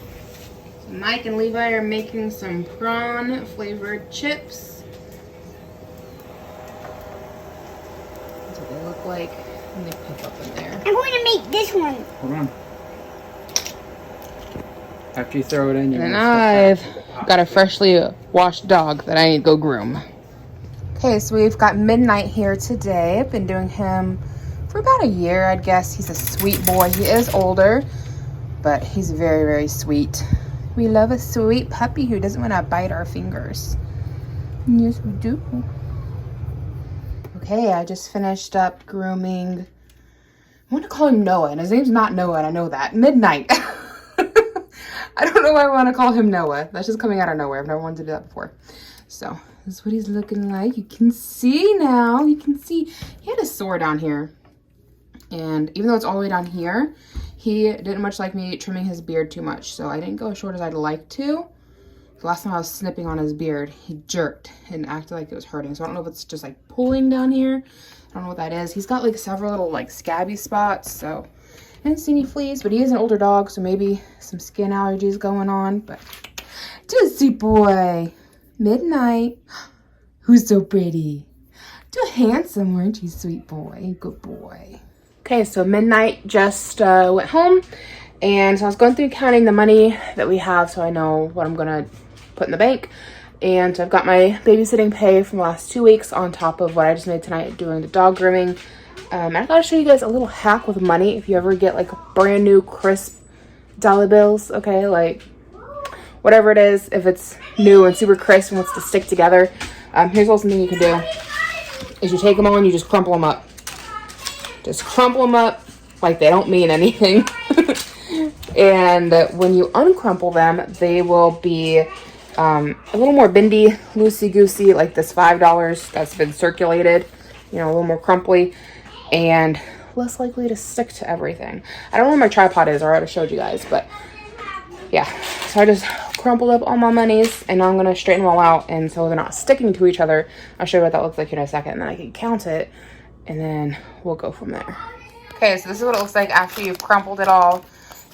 So Mike and Levi are making some prawn flavored chips. That's what they look like when they puff up in there. I'm going to make this one. Hold on. After you throw it in, you And I've got a freshly washed dog that I need to go groom. Okay, so we've got Midnight here today. I've been doing him for about a year, I'd guess. He's a sweet boy. He is older, but he's very, very sweet. We love a sweet puppy who doesn't want to bite our fingers. Yes, we do. Okay, I just finished up grooming. I want to call him Noah, and his name's not Noah, and I know that. Midnight. I don't know why I want to call him Noah. That's just coming out of nowhere. I've never wanted to do that before. So this is what he's looking like. You can see now. You can see he had a sore down here. And even though it's all the way down here, he didn't much like me trimming his beard too much. So I didn't go as short as I'd like to. The last time I was snipping on his beard, he jerked and acted like it was hurting. So I don't know if it's just like pulling down here. I don't know what that is. He's got like several little like scabby spots. So I didn't see any fleas, but he is an older dog. So maybe some skin allergies going on. But Juicy boy. Midnight. Who's so pretty? Too handsome, weren't you, sweet boy? Good boy. Okay, so Midnight just went home. And so I was going through counting the money that we have so I know what I'm going to put in the bank. And so I've got my babysitting pay from the last 2 weeks on top of what I just made tonight doing the dog grooming. And I gotta show you guys a little hack with money if you ever get like brand new crisp dollar bills, okay? Like whatever it is, if it's new and super crisp and wants to stick together. Here's a little something you can do is you take them all and you just crumple them up. Just crumple them up like they don't mean anything. And when you uncrumple them, they will be a little more bendy, loosey-goosey, like this $5 that's been circulated, you know, a little more crumply and less likely to stick to everything. I don't know where my tripod is, I already showed you guys, but yeah. So I just crumpled up all my monies and now I'm going to straighten them all out and so they're not sticking to each other. I'll show you what that looks like in a second and then I can count it and then we'll go from there. Okay, so this is what it looks like after you've crumpled it all.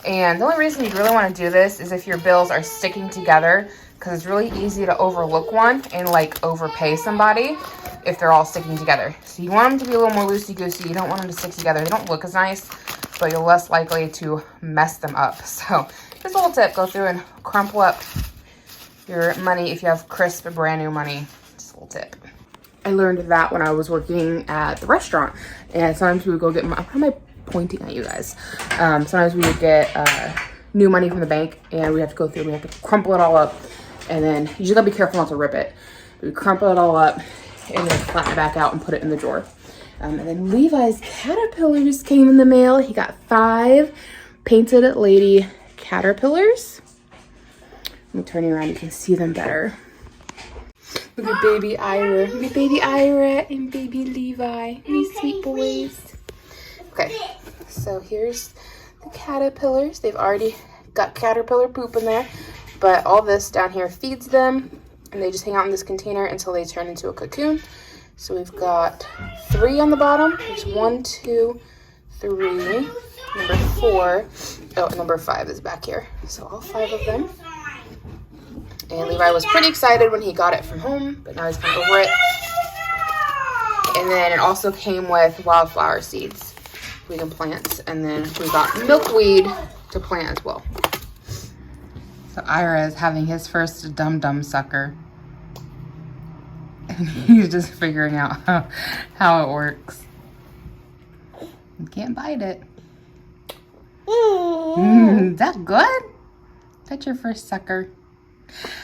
And the only reason you really want to do this is if your bills are sticking together, because it's really easy to overlook one and like overpay somebody if they're all sticking together. So you want them to be a little more loosey-goosey. You don't want them to stick together. They don't look as nice, but you're less likely to mess them up. So just a little tip, go through and crumple up your money if you have crisp, brand new money. Just a little tip. I learned that when I was working at the restaurant, and sometimes we would go get my, how am I pointing at you guys? Sometimes we would get new money from the bank and we have to go through and we have to crumple it all up, and then you just gotta be careful not to rip it. We crumple it all up and then flatten it back out and put it in the drawer. And then Levi's caterpillars came in the mail. He got 5 painted lady caterpillars. Let me turn you around, you can see them better. Look at baby Ira. Look at baby Ira and baby Levi. These sweet boys. Okay, so here's the caterpillars. They've already got caterpillar poop in there, but all this down here feeds them, and they just hang out in this container until they turn into a cocoon. So we've got 3 on the bottom. There's 1, 2, 3, number 4. Oh, number 5 is back here. So all 5 of them. And Levi was pretty excited when he got it from home, but now he's kind of over it. And then it also came with wildflower seeds we can plant. And then we got milkweed to plant as well. So Ira is having his first dum-dum sucker. And he's just figuring out how it works. You can't bite it. Is that good? That's your first sucker.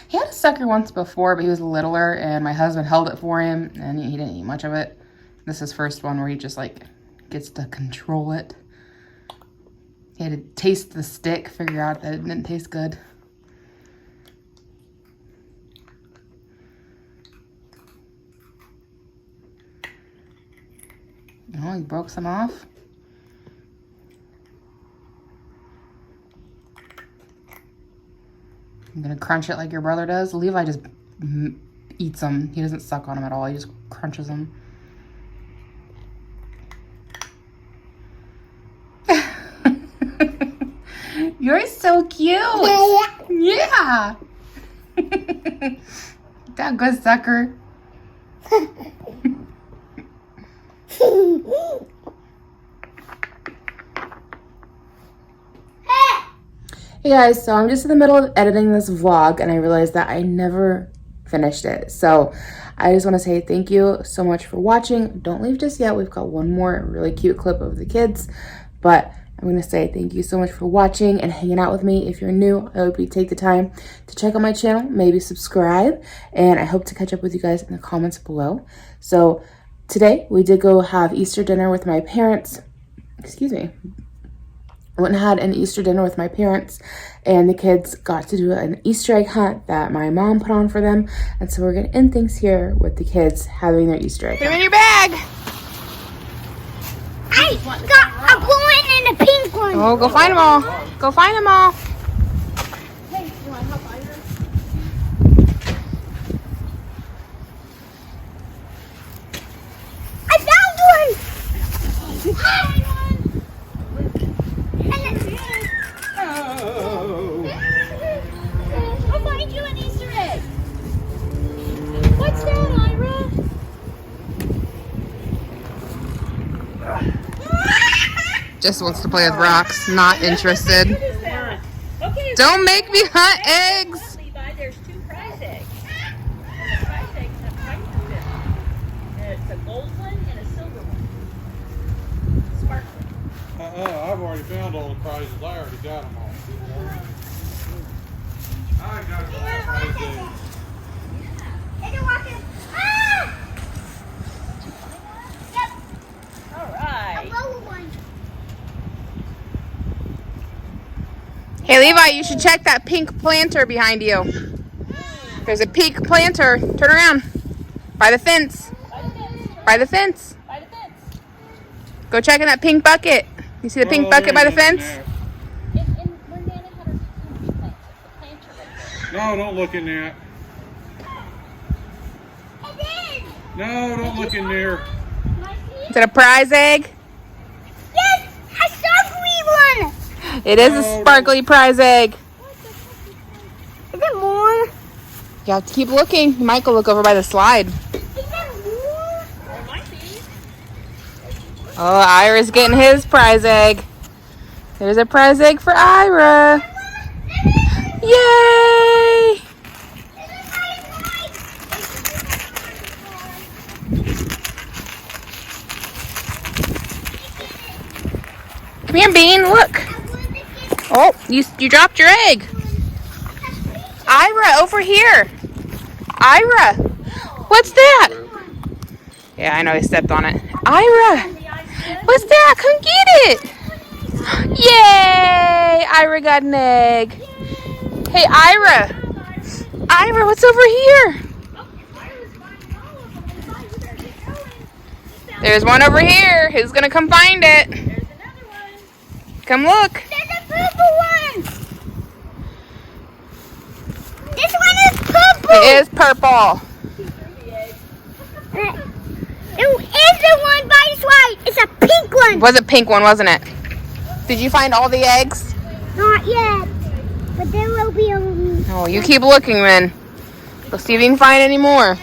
He had a sucker once before, but he was littler, and my husband held it for him, and he didn't eat much of it. This is his first one where he just, like, gets to control it. He had to taste the stick, figure out that it didn't taste good. Oh, he broke some off. I'm gonna crunch it like your brother does. Levi just eats them. He doesn't suck on them at all. He just crunches them. You're so cute. Yeah. That good sucker. Hey guys, so I'm just in the middle of editing this vlog and I realized that I never finished it. So I just want to say thank you so much for watching. Don't leave just yet. We've got one more really cute clip of the kids, but I'm going to say thank you so much for watching and hanging out with me. If you're new, I hope you take the time to check out my channel, maybe subscribe, and I hope to catch up with you guys in the comments below. So today we did go have Easter dinner with my parents. Excuse me. I went and had an Easter dinner with my parents, and the kids got to do an Easter egg hunt that my mom put on for them. And so we're gonna end things here with the kids having their Easter egg. Put them in your bag. I got a blue one and a pink one. Oh, go find them all. Go find them all. Hey, you want help, Ira? I found one. You find one? I'll find you an Easter egg. What's that, Ira? Just wants to play with rocks. Not interested. What is that? Okay. Don't make me hunt eggs. Levi, there's 2 prize eggs. And the prize eggs have prices in them. And it's a gold one and a silver one. Sparkling. I've already found all the prizes. I already got them all. I got all the prizes. Ah! Yep, All a right. blue one. Hey, Levi, you should check that pink planter behind you. There's a pink planter. Turn around. By the fence. By the fence. By the fence. By the fence. Go check in that pink bucket. You see the pink bucket by the fence? And when Nana had her planter, the planter right there. No, don't look in there. It is. No, don't look in there. Can I see Is it? that a prize egg? Yes, I saw a green one. It is a sparkly prize egg. Is there more? You have to keep looking. You might go look over by the slide. Is there more? There might be. Oh, Ira's getting his prize egg. There's a prize egg for Ira. Yay! Come here, Bean. Look. Oh, you dropped your egg. Ira, over here. Ira, what's that? Yeah, I know he stepped on it. Ira, what's that? Come get it. Yay! Ira got an egg. Hey, Ira. Ira, what's over here? There's one over here. Who's gonna come find it? There's another one. Come look. There's a purple one. This one is purple. It is purple. There is the one by the slide. It's a pink one. It was a pink one, wasn't it? Did you find all the eggs? Not yet, but there will be a. Oh, you keep looking then. Let's see if you can find any more.